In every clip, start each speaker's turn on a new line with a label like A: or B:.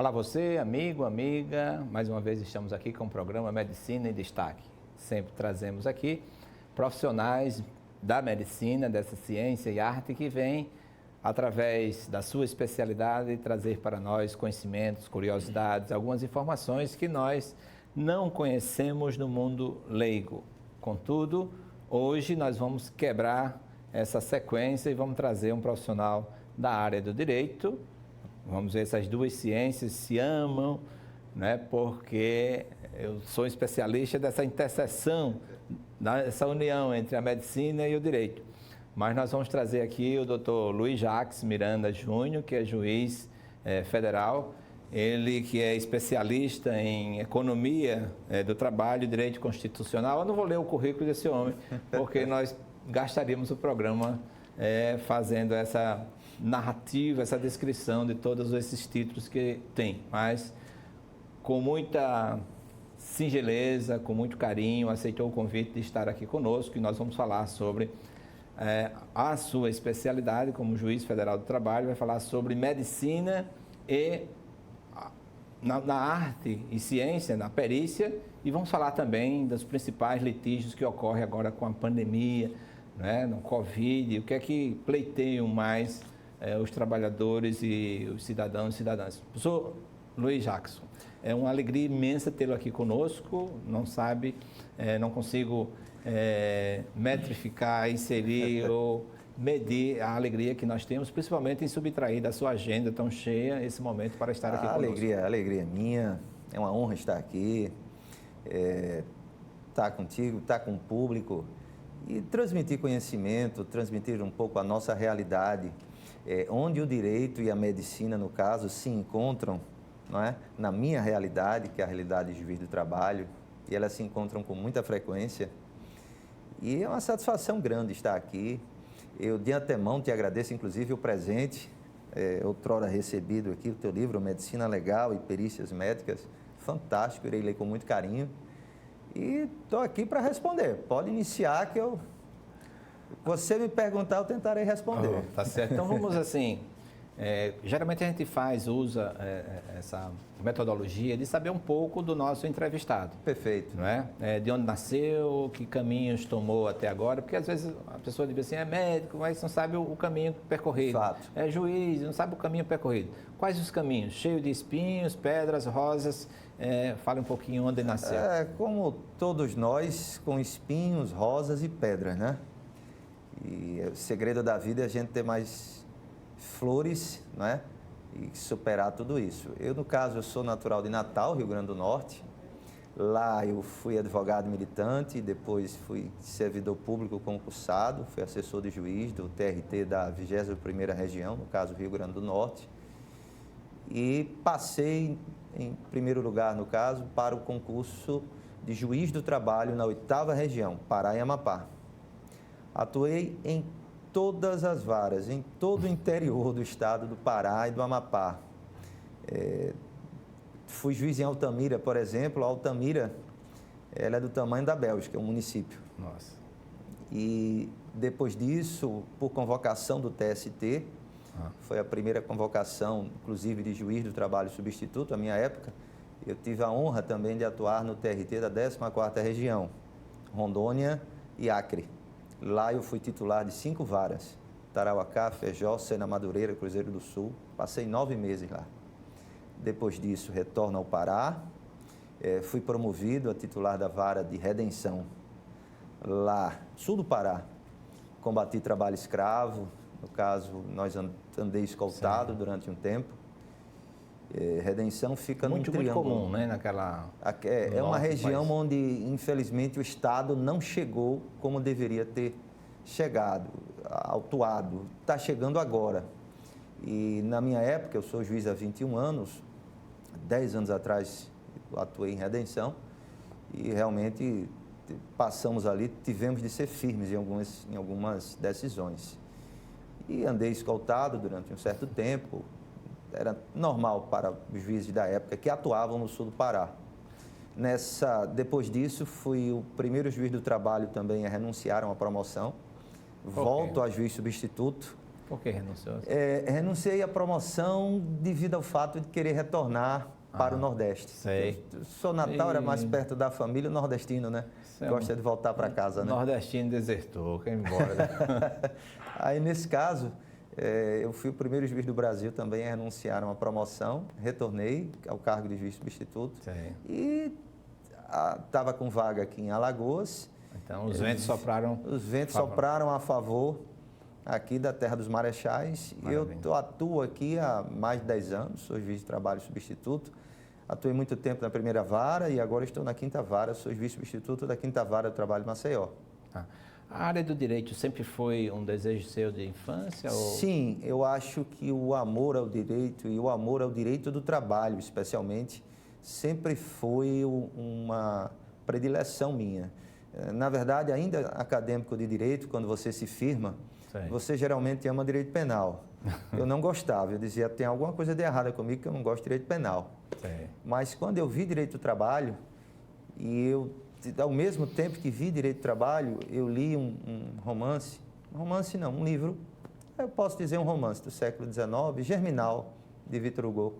A: Olá você, amigo, amiga. Mais uma vez estamos aqui com o programa Medicina em Destaque. Sempre trazemos aqui profissionais da medicina, dessa ciência e arte que vêm, através da sua especialidade, trazer para nós conhecimentos, curiosidades, algumas informações que nós não conhecemos no mundo leigo. Contudo, hoje nós vamos quebrar essa sequência e vamos trazer um profissional da área do direito. Vamos ver se as duas ciências se amam, né? Porque eu sou especialista dessa interseção, dessa união entre a medicina e o direito. Mas nós vamos trazer aqui o Dr. Luiz Jacques Miranda Júnior, que é juiz federal, ele que é especialista em economia do trabalho e direito constitucional. Eu não vou ler o currículo desse homem, porque nós gastaríamos o programa fazendo essa narrativa, essa descrição de todos esses títulos que tem, mas com muita singeleza, com muito carinho, aceitou o convite de estar aqui conosco e nós vamos falar sobre a sua especialidade como juiz federal do trabalho, vai falar sobre medicina e na arte e ciência, na perícia, e vamos falar também dos principais litígios que ocorrem agora com a pandemia, né, no Covid, o que é que pleiteiam mais os trabalhadores e os cidadãos e cidadãs. Professor Luiz Jacques, é uma alegria imensa tê-lo aqui conosco, não consigo metrificar, inserir ou medir a alegria que nós temos, principalmente em subtrair da sua agenda tão cheia esse momento para estar aqui conosco.
B: A alegria é minha, é uma honra estar aqui, estar contigo, estar com o público e transmitir conhecimento, transmitir um pouco a nossa realidade, onde o direito e a medicina, no caso, se encontram, não é? Na minha realidade, que é a realidade de juiz do trabalho, e elas se encontram com muita frequência. E é uma satisfação grande estar aqui. Eu, de antemão, te agradeço, inclusive, o presente, outrora recebido aqui, o teu livro, Medicina Legal e Perícias Médicas. Fantástico, irei ler com muito carinho. E estou aqui para responder. Pode iniciar que você me perguntar, eu tentarei responder.
A: Tá certo. Então vamos assim, geralmente a gente usa essa metodologia de saber um pouco do nosso entrevistado.
B: Perfeito.
A: Não é? De onde nasceu, que caminhos tomou até agora, porque às vezes a pessoa diz assim, é médico, mas não sabe o caminho percorrido.
B: Fato.
A: É juiz, não sabe o caminho percorrido. Quais os caminhos? Cheio de espinhos, pedras, rosas. Fale um pouquinho onde nasceu.
B: Como todos nós, com espinhos, rosas e pedras, né? E o segredo da vida é a gente ter mais flores, né? E superar tudo isso. Eu, no caso, eu sou natural de Natal, Rio Grande do Norte. Lá eu fui advogado militante, depois fui servidor público concursado, fui assessor de juiz do TRT da 21ª Região, no caso Rio Grande do Norte. E passei, em primeiro lugar, no caso, para o concurso de juiz do trabalho na 8ª Região, Pará e Amapá. Atuei em todas as varas, em todo o interior do estado do Pará e do Amapá. Fui juiz em Altamira, por exemplo. Altamira, ela é do tamanho da Bélgica, é um município.
A: Nossa.
B: E depois disso, por convocação do TST, foi a primeira convocação, inclusive, de juiz do trabalho substituto, à minha época, eu tive a honra também de atuar no TRT da 14ª Região, Rondônia e Acre. Lá eu fui titular de 5 varas, Tarauacá, Feijó, Sena Madureira, Cruzeiro do Sul. Passei 9 meses lá. Depois disso, retorno ao Pará. Fui promovido a titular da vara de Redenção, lá, sul do Pará. Combati trabalho escravo. No caso, nós andei escoltado durante um tempo. Redenção fica num triângulo.
A: Muito comum, né? Naquela...
B: É uma região onde, infelizmente, o Estado não chegou como deveria ter chegado, autuado. Está chegando agora. E, na minha época, eu sou juiz há 21 anos, 10 anos atrás eu atuei em Redenção e realmente passamos ali, tivemos de ser firmes em algumas decisões. E andei escoltado durante um certo tempo. Era normal para os juízes da época que atuavam no sul do Pará. Depois disso, fui o primeiro juiz do trabalho também a renunciar a uma promoção. Volto a juiz substituto
A: Por que renunciou?
B: Renunciei à promoção devido ao fato de querer retornar para o Nordeste.
A: Sei.
B: Eu sou Natal, era mais perto da família, o nordestino, né? Gosta de voltar para casa, né?
A: Nordestino desertou, quer ir embora. Né?
B: Aí, nesse caso, eu fui o primeiro juiz do Brasil também a renunciar a uma promoção, retornei ao cargo de juiz substituto.
A: Sei.
B: E estava com vaga aqui em Alagoas.
A: Então, os ventos sopraram...
B: Os ventos sopraram a favor aqui da Terra dos Marechais.
A: Maravilha.
B: Eu atuo aqui há mais de 10 anos, sou juiz de trabalho substituto. Atuei muito tempo na primeira vara e agora estou na quinta vara, sou juiz substituto da quinta vara do trabalho de Maceió.
A: A área do direito sempre foi um desejo seu de infância? Ou...
B: Sim, eu acho que o amor ao direito e o amor ao direito do trabalho, especialmente, sempre foi uma predileção minha. Na verdade, ainda acadêmico de direito, quando você se firma, você geralmente ama direito penal. Eu não gostava, eu dizia, tem alguma coisa de errada comigo que eu não gosto de direito penal. Mas quando eu vi direito do trabalho, e eu, ao mesmo tempo que vi direito do trabalho, eu li um livro, eu posso dizer um romance do século XIX, Germinal, de Victor Hugo.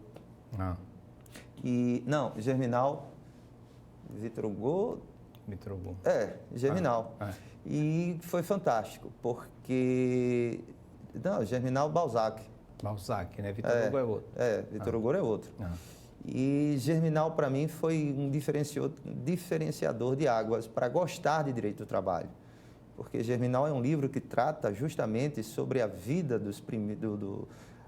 B: Germinal, Victor Hugo... Germinal. E foi fantástico, porque... Não, Germinal
A: Balzac, né? Victor Hugo é outro.
B: Victor Hugo é outro. E Germinal, para mim, foi um diferenciador de águas para gostar de direito do trabalho. Porque Germinal é um livro que trata justamente sobre a vida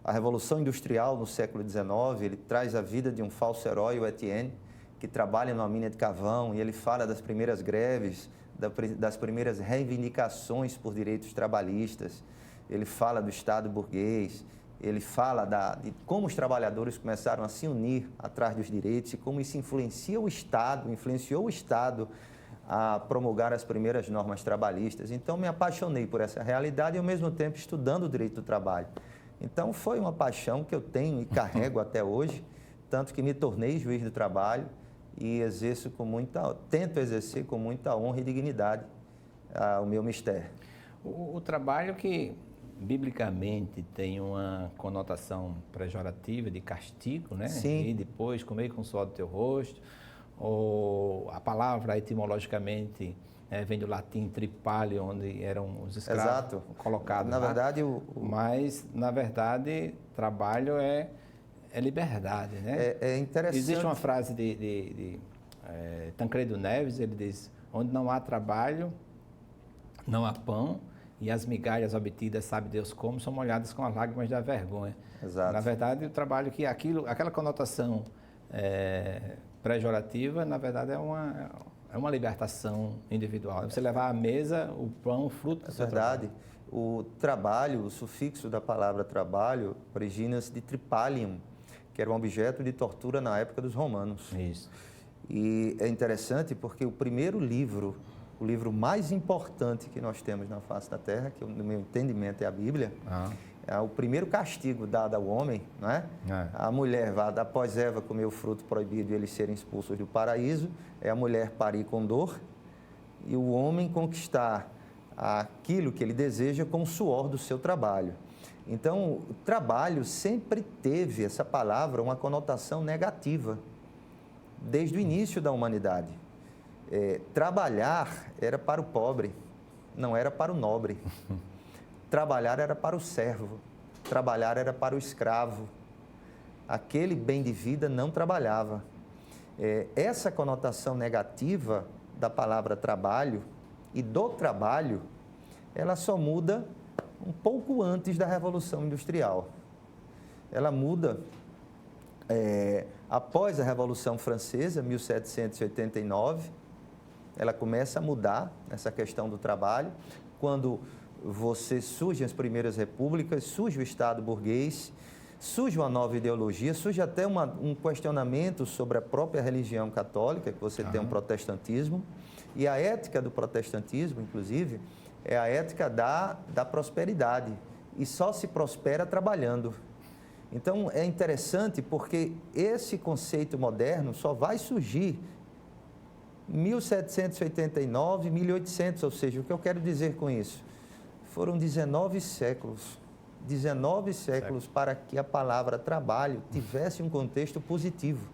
B: a Revolução Industrial no século XIX. Ele traz a vida de um falso herói, o Etienne, que trabalha numa mina de carvão, e ele fala das primeiras greves, das primeiras reivindicações por direitos trabalhistas. Ele fala do Estado burguês, ele fala de como os trabalhadores começaram a se unir atrás dos direitos e como isso influenciou o Estado a promulgar as primeiras normas trabalhistas. Então, me apaixonei por essa realidade e, ao mesmo tempo, estudando o direito do trabalho. Então, foi uma paixão que eu tenho e carrego até hoje, tanto que me tornei juiz do trabalho e tento exercer com muita honra e dignidade o meu mistério.
A: O trabalho que, biblicamente, tem uma conotação pejorativa de castigo, né?
B: Sim.
A: E depois comer com o suor do teu rosto, ou a palavra etimologicamente vem do latim tripale, onde eram os escravos colocados
B: na
A: lá.
B: Verdade,
A: Mas, na verdade, trabalho é liberdade, né?
B: É interessante.
A: Existe uma frase de Tancredo Neves, ele diz, onde não há trabalho, não há pão, e as migalhas obtidas, sabe Deus como, são molhadas com as lágrimas da vergonha.
B: Exato.
A: Na verdade, o trabalho que aquela conotação pejorativa, na verdade, é uma libertação individual. Você levar à mesa o pão, o fruto do seu trabalho.
B: O trabalho, o sufixo da palavra trabalho, origina-se de tripalium, que era um objeto de tortura na época dos romanos.
A: Isso.
B: E é interessante porque o primeiro livro, o livro mais importante que nós temos na face da Terra, que no meu entendimento é a Bíblia, é o primeiro castigo dado ao homem, não é? A mulher, após Eva comer o fruto proibido e eles serem expulsos do paraíso, é a mulher parir com dor e o homem conquistar aquilo que ele deseja com o suor do seu trabalho. Então, o trabalho sempre teve, essa palavra, uma conotação negativa, desde o início da humanidade. Trabalhar era para o pobre, não era para o nobre. Trabalhar era para o servo, trabalhar era para o escravo. Aquele bem de vida não trabalhava. Essa conotação negativa da palavra trabalho e do trabalho, ela só muda um pouco antes da Revolução Industrial. Ela muda após a Revolução Francesa, 1789, ela começa a mudar essa questão do trabalho, quando surgem as primeiras repúblicas, surge o Estado burguês, surge uma nova ideologia, surge até um questionamento sobre a própria religião católica, que você tem um protestantismo, e a ética do protestantismo, inclusive, é a ética da prosperidade, e só se prospera trabalhando. Então, é interessante porque esse conceito moderno só vai surgir em 1789, 1800, ou seja, o que eu quero dizer com isso? Foram 19 séculos 19 séculos para que a palavra trabalho tivesse um contexto positivo.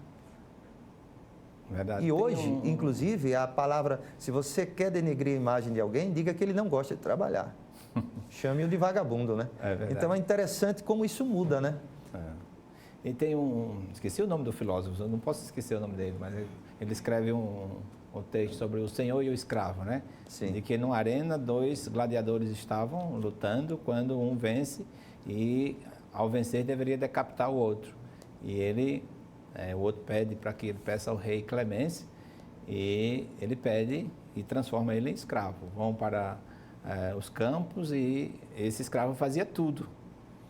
A: Verdade.
B: E hoje, inclusive, a palavra, se você quer denegrir a imagem de alguém, diga que ele não gosta de trabalhar. Chame-o de vagabundo, né?
A: É verdade.
B: Então é interessante como isso muda, né?
A: E tem esqueci o nome do filósofo, eu não posso esquecer o nome dele, mas ele escreve um texto sobre o senhor e o escravo, né?
B: Sim.
A: De que numa arena 2 gladiadores estavam lutando quando um vence e ao vencer deveria decapitar o outro. E o outro pede para que ele peça ao rei clemência e ele pede e transforma ele em escravo. Vão para os campos e esse escravo fazia tudo,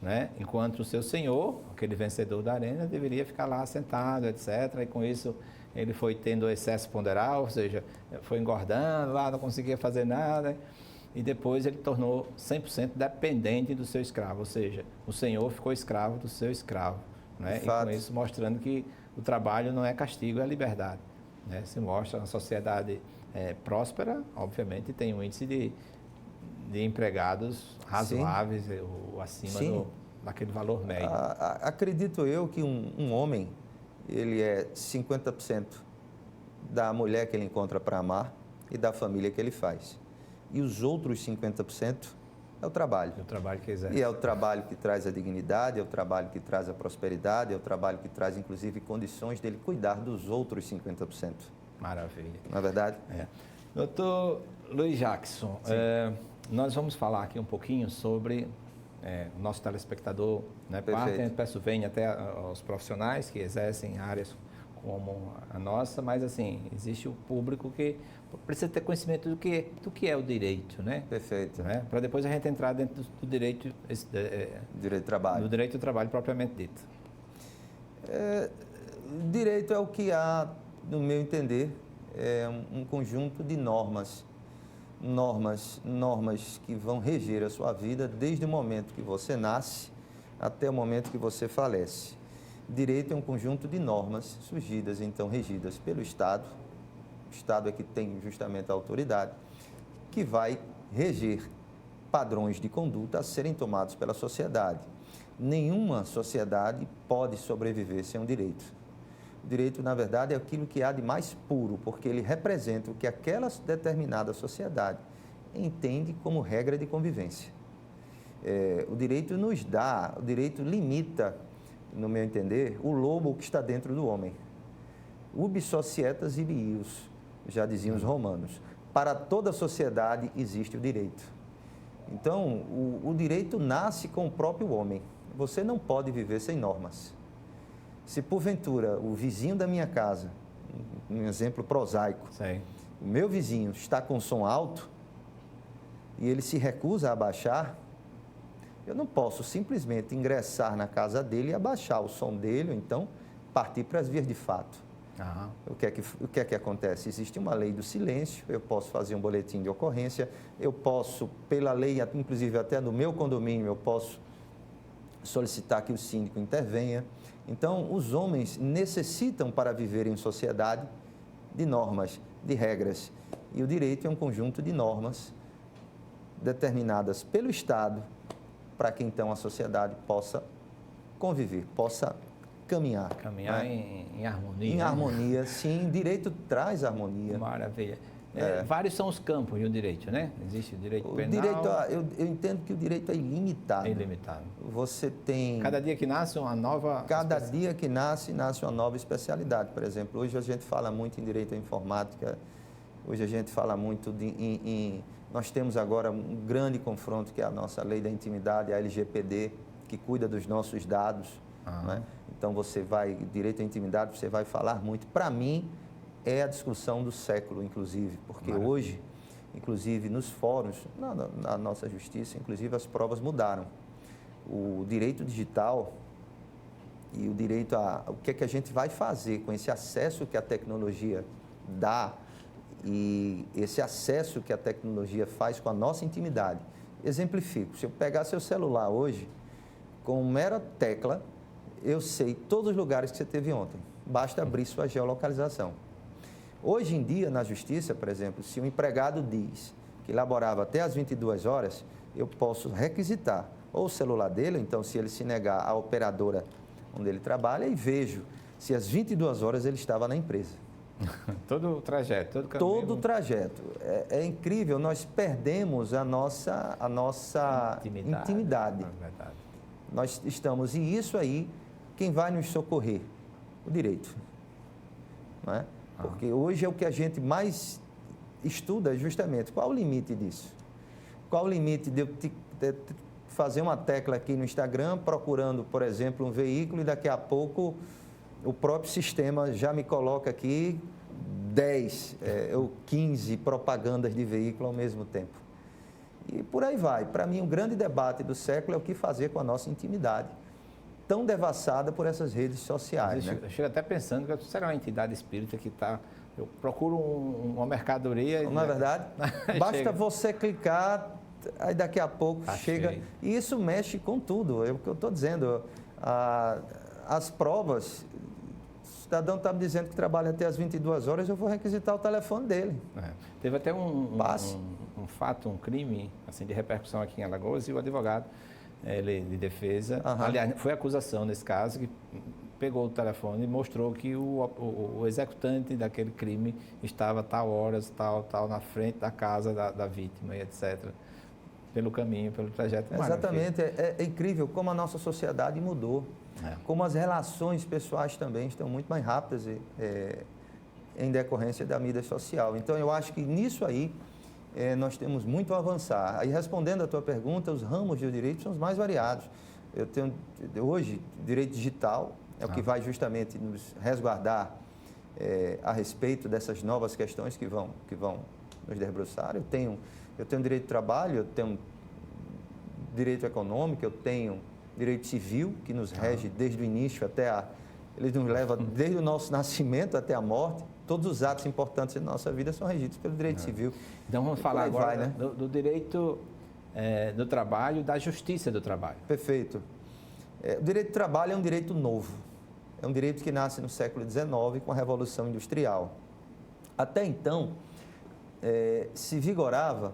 A: né? Enquanto o seu senhor, aquele vencedor da arena, deveria ficar lá sentado, etc. E com isso ele foi tendo excesso ponderal, ou seja, foi engordando lá, não conseguia fazer nada. E depois ele tornou 100% dependente do seu escravo, ou seja, o senhor ficou escravo do seu escravo, né? E com isso mostrando que o trabalho não é castigo, é liberdade, né? Se mostra uma sociedade próspera, obviamente tem um índice de empregados razoáveis, ou acima daquele valor médio.
B: Acredito eu que um homem, ele é 50% da mulher que ele encontra para amar e da família que ele faz. E os outros 50% é o trabalho.
A: É o trabalho que exerce.
B: E é o trabalho que traz a dignidade, é o trabalho que traz a prosperidade, é o trabalho que traz, inclusive, condições dele cuidar dos outros 50%.
A: Maravilha.
B: Não é verdade?
A: Doutor Luiz Jackson, nós vamos falar aqui um pouquinho sobre o nosso telespectador, né? Peço venha até aos profissionais que exercem áreas como a nossa, mas assim, existe o público que precisa ter conhecimento do que é o direito, né?
B: Perfeito.
A: Né? Para depois a gente entrar dentro do direito...
B: direito do trabalho.
A: Do direito do trabalho propriamente dito.
B: Direito é o que há, no meu entender, é um conjunto de normas que vão reger a sua vida desde o momento que você nasce até o momento que você falece. Direito é um conjunto de normas surgidas, então, regidas pelo Estado. O Estado é que tem justamente a autoridade, que vai reger padrões de conduta a serem tomados pela sociedade. Nenhuma sociedade pode sobreviver sem um direito. O direito, na verdade, é aquilo que há de mais puro, porque ele representa o que aquela determinada sociedade entende como regra de convivência. O direito o direito limita, no meu entender, o lobo que está dentro do homem. Ubi societas ibi ius, já diziam os romanos. Para toda a sociedade existe o direito. Então, o direito nasce com o próprio homem. Você não pode viver sem normas. Se porventura o vizinho da minha casa, um exemplo prosaico, o meu vizinho está com som alto e ele se recusa a abaixar, eu não posso simplesmente ingressar na casa dele e abaixar o som dele, ou então partir para as vias de fato. O que é que acontece? Existe uma lei do silêncio, eu posso fazer um boletim de ocorrência, eu posso, pela lei, inclusive até no meu condomínio, eu posso solicitar que o síndico intervenha. Então, os homens necessitam, para viver em sociedade, de normas, de regras. E o direito é um conjunto de normas determinadas pelo Estado, para que então a sociedade possa conviver, possa caminhar.
A: Caminhar, né? Em harmonia.
B: Em harmonia, sim. Direito traz harmonia.
A: Maravilha. Vários são os campos do direito, né? Existe o direito penal.
B: Eu entendo que o direito é ilimitado.
A: É ilimitado.
B: Você tem...
A: Cada dia que nasce uma nova...
B: Cada dia que nasce uma nova especialidade. Por exemplo, hoje a gente fala muito em direito à informática, hoje a gente fala muito nós temos agora um grande confronto, que é a nossa lei da intimidade, a LGPD, que cuida dos nossos dados. Né? Então, direito à intimidade, você vai falar muito. Para mim, é a discussão do século, inclusive, porque hoje, inclusive nos fóruns, na nossa justiça, inclusive as provas mudaram. O direito digital e o direito o que é que a gente vai fazer com esse acesso que a tecnologia dá e esse acesso que a tecnologia faz com a nossa intimidade. Exemplifico, se eu pegar seu celular hoje, com mera tecla, eu sei todos os lugares que você esteve ontem. Basta abrir sua geolocalização. Hoje em dia, na justiça, por exemplo, se um empregado diz que laborava até às 22 horas, eu posso requisitar ou o celular dele, então se ele se negar à operadora onde ele trabalha, e vejo se às 22 horas ele estava na empresa.
A: Todo o trajeto, todo o caminho.
B: Todo o trajeto. É incrível, nós perdemos a nossa intimidade.
A: É verdade.
B: Nós estamos, e isso aí, quem vai nos socorrer? O direito. Não é? Porque hoje é o que a gente mais estuda justamente. Qual o limite disso? Qual o limite de eu fazer uma tecla aqui no Instagram, procurando, por exemplo, um veículo, e daqui a pouco o próprio sistema já me coloca aqui 10 ou 15 propagandas de veículo ao mesmo tempo. E por aí vai. Para mim, o grande debate do século é o que fazer com a nossa intimidade, tão devassada por essas redes sociais. Né?
A: Eu chego até pensando que será uma entidade espírita que está... Eu procuro uma mercadoria...
B: Não é verdade? Basta você clicar, aí daqui a pouco chega...
A: Cheio.
B: E isso mexe com tudo. É o que eu estou dizendo. As provas... O cidadão está me dizendo que trabalha até as 22 horas, eu vou requisitar o telefone dele.
A: Teve até um fato, um crime assim, de repercussão aqui em Alagoas, e o advogado ele, de defesa, aliás, foi acusação nesse caso, que pegou o telefone e mostrou que o executante daquele crime estava tal horas, tal, na frente da casa da vítima, e etc. Pelo caminho, pelo trajeto.
B: Exatamente. É incrível como a nossa sociedade mudou. Como as relações pessoais também estão muito mais rápidas em decorrência da mídia social. Então, eu acho que nisso aí nós temos muito a avançar. Aí, respondendo à tua pergunta, os ramos do direito são os mais variados. Eu tenho, hoje, direito digital é o que vai justamente nos resguardar a respeito dessas novas questões que vão nos debruçar. Eu tenho direito de trabalho, eu tenho direito econômico, eu tenho direito civil, que nos rege desde o início ele nos leva desde o nosso nascimento até a morte. Todos os atos importantes da nossa vida são regidos pelo direito civil.
A: Então vamos falar agora do direito do trabalho, da justiça do trabalho.
B: Perfeito. O direito do trabalho é um direito novo. É um direito que nasce no século XIX com a Revolução Industrial. Até então, se vigorava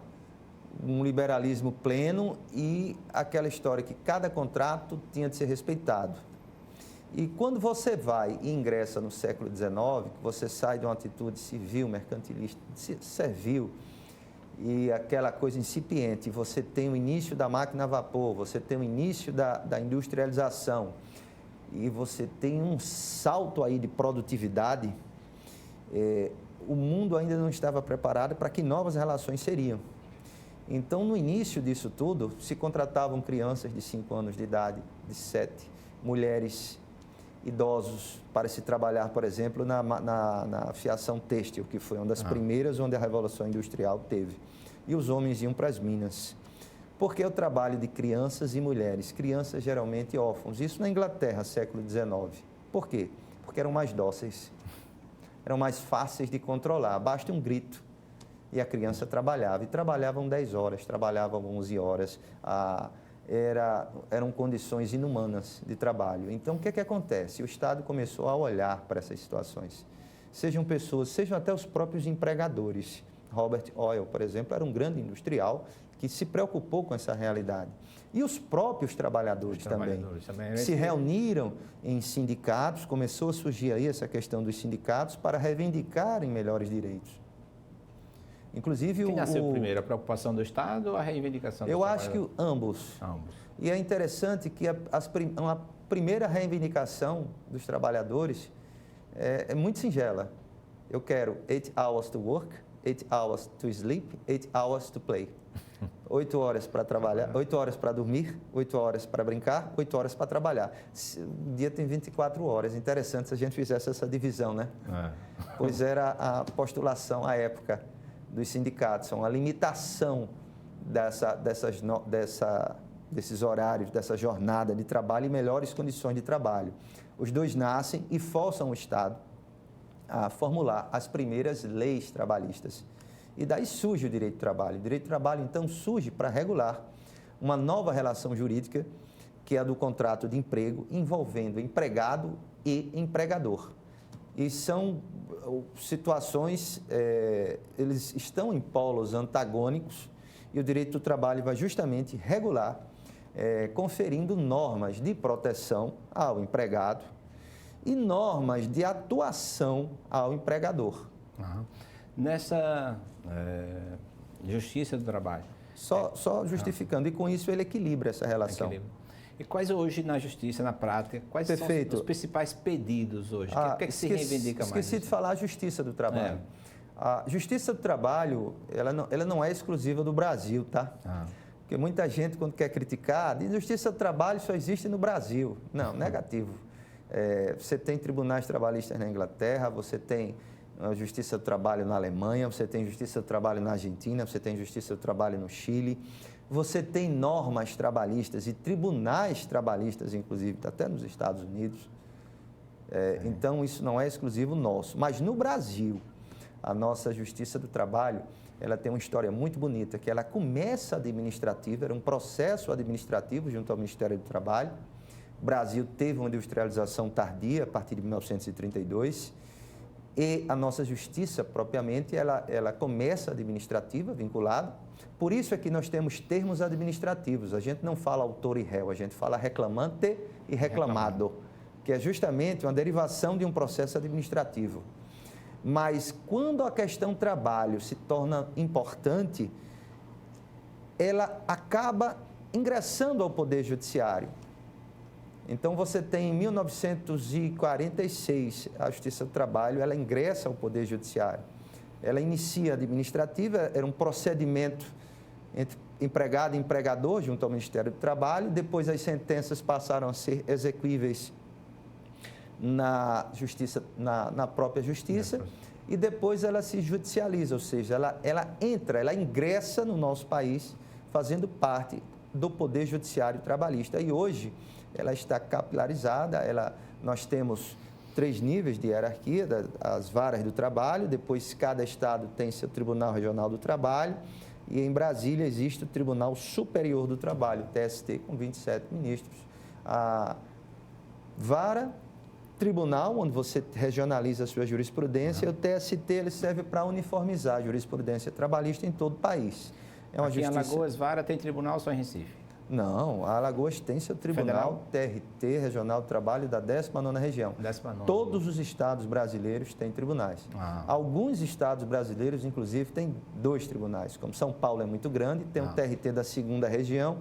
B: um liberalismo pleno e aquela história que cada contrato tinha de ser respeitado. E quando você vai e ingressa no século XIX, você sai de uma atitude civil, mercantilista, servil, e aquela coisa incipiente, você tem o início da máquina a vapor, você tem o início da industrialização, e você tem um salto aí de produtividade, o mundo ainda não estava preparado para que novas relações seriam. Então, no início disso tudo, se contratavam crianças de 5 anos de idade, de 7, mulheres, idosos, para se trabalhar, por exemplo, na fiação têxtil, que foi uma das primeiras onde a Revolução Industrial teve. E os homens iam para as minas. Por que o trabalho de crianças e mulheres? Crianças geralmente órfãos. Isso na Inglaterra, século XIX. Por quê? Porque eram mais dóceis, eram mais fáceis de controlar. Basta um grito. E a criança trabalhava, e trabalhavam 10 horas, trabalhavam 11 horas, eram condições inumanas de trabalho. Então, o que acontece? O Estado começou a olhar para essas situações. Sejam pessoas, sejam até os próprios empregadores. Robert Oil, por exemplo, era um grande industrial que se preocupou com essa realidade. E os próprios trabalhadores também se reuniram em sindicatos, começou a surgir aí essa questão dos sindicatos para reivindicarem melhores direitos. Inclusive,
A: quem nasceu primeiro, a preocupação do Estado ou a reivindicação do
B: Eu acho que ambos. E é interessante que a primeira reivindicação dos trabalhadores é muito singela. Eu quero 8 hours to work, 8 hours to sleep, 8 hours to play. 8 horas para trabalhar, 8 horas para dormir, 8 horas para brincar, 8 horas para trabalhar. O dia tem 24 horas. Interessante se a gente fizesse essa divisão, né? Pois era a postulação à época dos sindicatos, são a limitação desses horários, dessa jornada de trabalho e melhores condições de trabalho. Os dois nascem e forçam o Estado a formular as primeiras leis trabalhistas. E daí surge o direito do trabalho. O direito do trabalho, então, surge para regular uma nova relação jurídica, que é a do contrato de emprego, envolvendo empregado e empregador. E são situações, eles estão em polos antagônicos, e o direito do trabalho vai justamente regular conferindo normas de proteção ao empregado e normas de atuação ao empregador.
A: Uhum. Nessa Justiça do Trabalho.
B: Só justificando, e com isso ele equilibra essa relação.
A: E quais hoje na Justiça, na prática, quais são os principais pedidos hoje? O que é que se reivindica mais?
B: Esqueci de falar a Justiça do Trabalho. A Justiça do Trabalho, ela não é exclusiva do Brasil, tá? Porque muita gente, quando quer criticar, diz que Justiça do Trabalho só existe no Brasil. Não, negativo. Você tem tribunais trabalhistas na Inglaterra, você tem a Justiça do Trabalho na Alemanha, você tem Justiça do Trabalho na Argentina, você tem Justiça do Trabalho no Chile, você tem normas trabalhistas e tribunais trabalhistas, inclusive, até nos Estados Unidos. Então, isso não é exclusivo nosso. Mas no Brasil, a nossa Justiça do Trabalho, ela tem uma história muito bonita, que ela começa administrativa, era um processo administrativo junto ao Ministério do Trabalho. O Brasil teve uma industrialização tardia, a partir de 1932, e a nossa justiça, propriamente, ela começa administrativa, vinculada. Por isso é que nós temos termos administrativos. A gente não fala autor e réu, a gente fala reclamante e reclamado, que é justamente uma derivação de um processo administrativo. Mas quando a questão trabalho se torna importante, ela acaba ingressando ao Poder Judiciário. Então, você tem em 1946, a Justiça do Trabalho, ela ingressa ao Poder Judiciário. Ela inicia a administrativa, era um procedimento entre empregado e empregador, junto ao Ministério do Trabalho. Depois, as sentenças passaram a ser exequíveis na própria Justiça. E depois ela se judicializa, ou seja, ela ingressa no nosso país, fazendo parte do Poder Judiciário Trabalhista. E hoje, ela está capilarizada, nós temos 3 níveis de hierarquia, as varas do trabalho, depois cada estado tem seu Tribunal Regional do Trabalho, e em Brasília existe o Tribunal Superior do Trabalho, TST, com 27 ministros. A vara, tribunal, onde você regionaliza a sua jurisprudência, e o TST ele serve para uniformizar a jurisprudência trabalhista em todo o país.
A: Aqui em Alagoas, vara tem tribunal só em Recife?
B: Não, a Alagoas tem seu tribunal TRT, Regional do Trabalho, da 19ª região.
A: 19ª.
B: Todos os estados brasileiros têm tribunais. Alguns estados brasileiros, inclusive, têm 2 tribunais. Como São Paulo é muito grande, tem o TRT da 2ª região,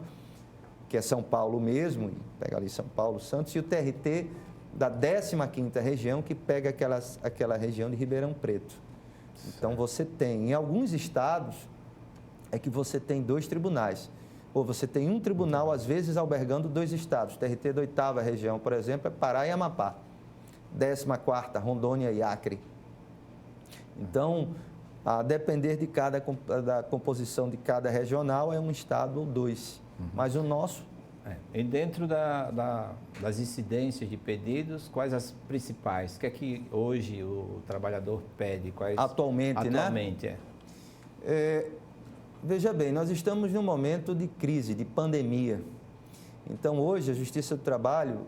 B: que é São Paulo mesmo, pega ali São Paulo, Santos, e o TRT da 15ª região, que pega aquela região de Ribeirão Preto. Então, você tem, em alguns estados, é que você tem 2 tribunais. Ou você tem um tribunal, às vezes, albergando 2 estados. O TRT da 8ª região, por exemplo, é Pará e Amapá. 14ª, Rondônia e Acre. Então, a depender da composição de cada regional, é um estado ou 2. Mas o nosso...
A: E dentro das incidências de pedidos, quais as principais? O que é que hoje o trabalhador pede?
B: Atualmente,
A: né?
B: Veja bem, nós estamos num momento de crise, de pandemia. Então, hoje, a Justiça do Trabalho,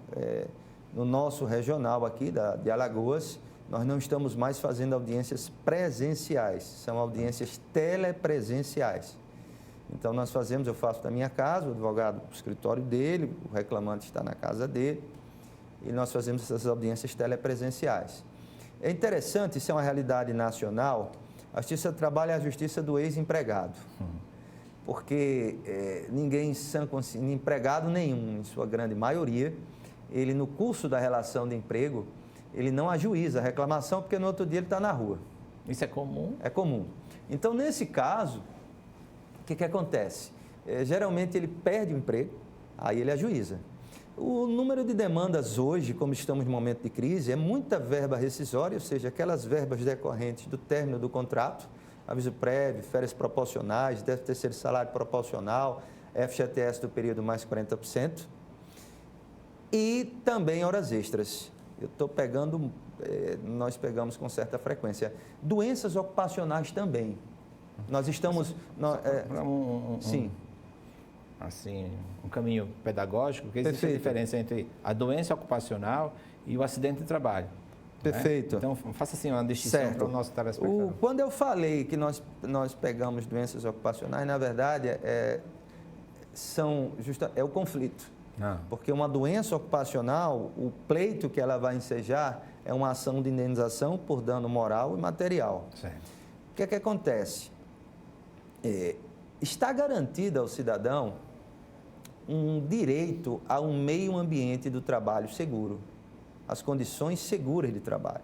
B: no nosso regional aqui, de Alagoas, nós não estamos mais fazendo audiências presenciais, são audiências telepresenciais. Então, eu faço da minha casa, o advogado do escritório dele, o reclamante está na casa dele, e nós fazemos essas audiências telepresenciais. É interessante, isso é uma realidade nacional. A Justiça do Trabalho é a justiça do ex-empregado, porque ninguém empregado nenhum, em sua grande maioria, ele no curso da relação de emprego, ele não ajuiza a reclamação, porque no outro dia ele está na rua.
A: Isso é comum?
B: É comum. Então, nesse caso, o que acontece? Geralmente ele perde o emprego, aí ele ajuiza. O número de demandas hoje, como estamos em momento de crise, é muita verba rescisória, ou seja, aquelas verbas decorrentes do término do contrato, aviso prévio, férias proporcionais, 13º salário proporcional, FGTS do período mais 40%, e também horas extras. Nós pegamos com certa frequência. Doenças ocupacionais também. Nós estamos...
A: Sim. Assim, um caminho pedagógico, porque existe a diferença entre a doença ocupacional e o acidente de trabalho.
B: Perfeito.
A: Né? Então, faça assim uma distinção para o nosso telespectador.
B: Quando eu falei que nós pegamos doenças ocupacionais, na verdade, é o conflito.
A: Ah.
B: Porque uma doença ocupacional, o pleito que ela vai ensejar é uma ação de indenização por dano moral e material.
A: Certo.
B: O que é que acontece? Está garantido ao cidadão um direito a um meio ambiente do trabalho seguro, as condições seguras de trabalho.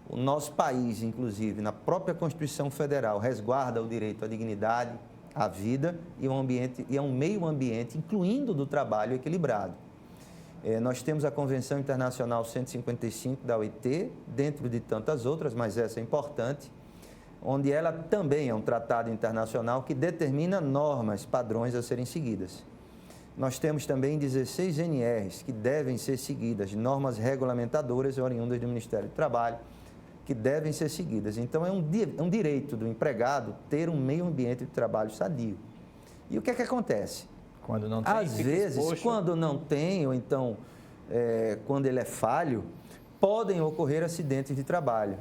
B: O nosso país, inclusive, na própria Constituição Federal, resguarda o direito à dignidade, à vida e a um meio ambiente, incluindo do trabalho equilibrado. Nós temos a Convenção Internacional 155 da OIT, dentro de tantas outras, mas essa é importante, onde ela também é um tratado internacional que determina normas, padrões a serem seguidas. Nós temos também 16 NRs que devem ser seguidas, normas regulamentadoras oriundas do Ministério do Trabalho, que devem ser seguidas. Então, é um direito do empregado ter um meio ambiente de trabalho sadio. E o que é que acontece?
A: Quando não tem,
B: às vezes,
A: exposto.
B: Quando não tem, ou então, quando ele é falho, podem ocorrer acidentes de trabalho.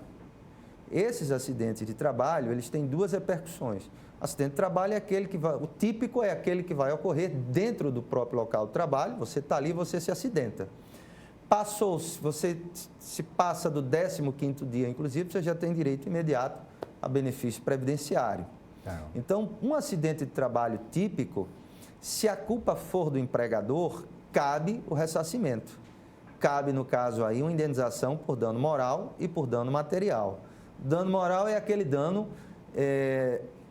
B: Esses acidentes de trabalho, eles têm duas repercussões. Acidente de trabalho é aquele que vai, o típico é aquele que vai ocorrer dentro do próprio local de trabalho, você está ali, você se acidenta. Você se passa do 15º dia, inclusive, você já tem direito imediato a benefício previdenciário. Então, um acidente de trabalho típico, se a culpa for do empregador, cabe o ressarcimento. Cabe, no caso aí, uma indenização por dano moral e por dano material. Dano moral é aquele dano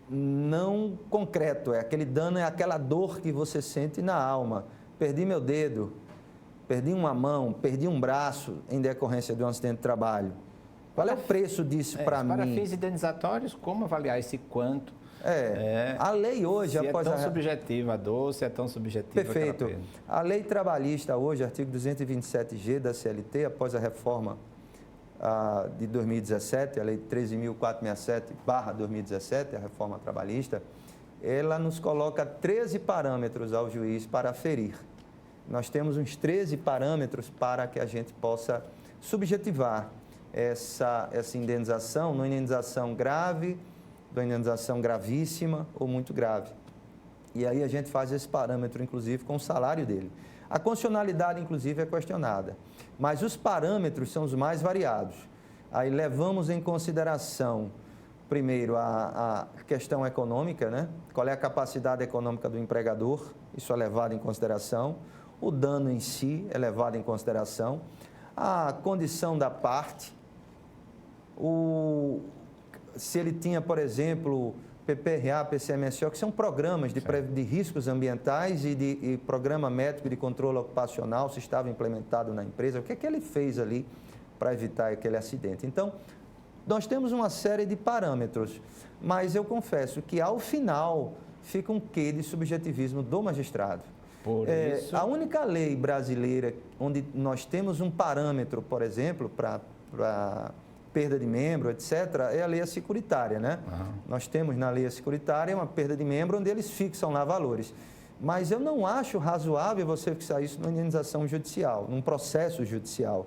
B: não concreto, é aquela dor que você sente na alma. Perdi meu dedo, perdi uma mão, perdi um braço em decorrência de um acidente de trabalho. Qual é o preço disso para mim?
A: Para fins indenizatórios, como avaliar esse quanto?
B: A lei hoje...
A: Se é tão subjetiva a dor, se é tão subjetiva...
B: Perfeito. A lei trabalhista hoje, artigo 227G da CLT, após a reforma de 2017, a lei 13.467/2017, a reforma trabalhista, ela nos coloca 13 parâmetros ao juiz para aferir. Nós temos uns 13 parâmetros para que a gente possa subjetivar essa indenização, numa indenização grave, uma indenização gravíssima ou muito grave. E aí a gente faz esse parâmetro, inclusive, com o salário dele. A constitucionalidade, inclusive, é questionada, mas os parâmetros são os mais variados. Aí levamos em consideração, primeiro, a questão econômica, né? Qual é a capacidade econômica do empregador, isso é levado em consideração. O dano em si é levado em consideração. A condição da parte, se ele tinha, por exemplo, PPRA, PCMSO, que são programas de riscos ambientais e programa médico de controle ocupacional, se estava implementado na empresa, o que é que ele fez ali para evitar aquele acidente. Então, nós temos uma série de parâmetros, mas eu confesso que, ao final, fica um quê de subjetivismo do magistrado.
A: Por isso...
B: A única lei brasileira onde nós temos um parâmetro, por exemplo, para perda de membro, etc., é a lei securitária, né? Nós temos na lei securitária uma perda de membro onde eles fixam lá valores. Mas eu não acho razoável você fixar isso numa indenização judicial, num processo judicial.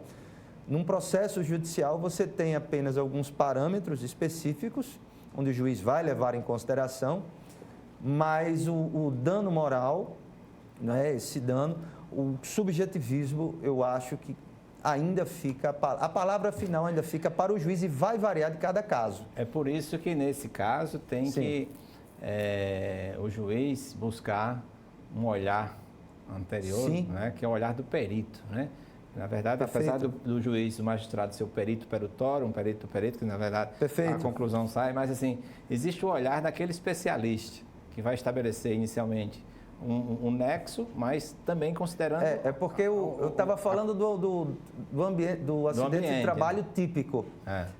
B: Num processo judicial, você tem apenas alguns parâmetros específicos, onde o juiz vai levar em consideração, mas o dano moral, né, esse dano, o subjetivismo, eu acho que ainda fica, a palavra final ainda fica para o juiz e vai variar de cada caso.
A: É por isso que, nesse caso, tem que o juiz buscar um olhar anterior, né, que é o olhar do perito, né? Na verdade, apesar do juiz, do magistrado ser o perito perutório, um perito, que na verdade a conclusão sai, mas assim, existe o olhar daquele especialista que vai estabelecer inicialmente um nexo, mas também considerando...
B: porque eu estava falando do acidente de trabalho típico,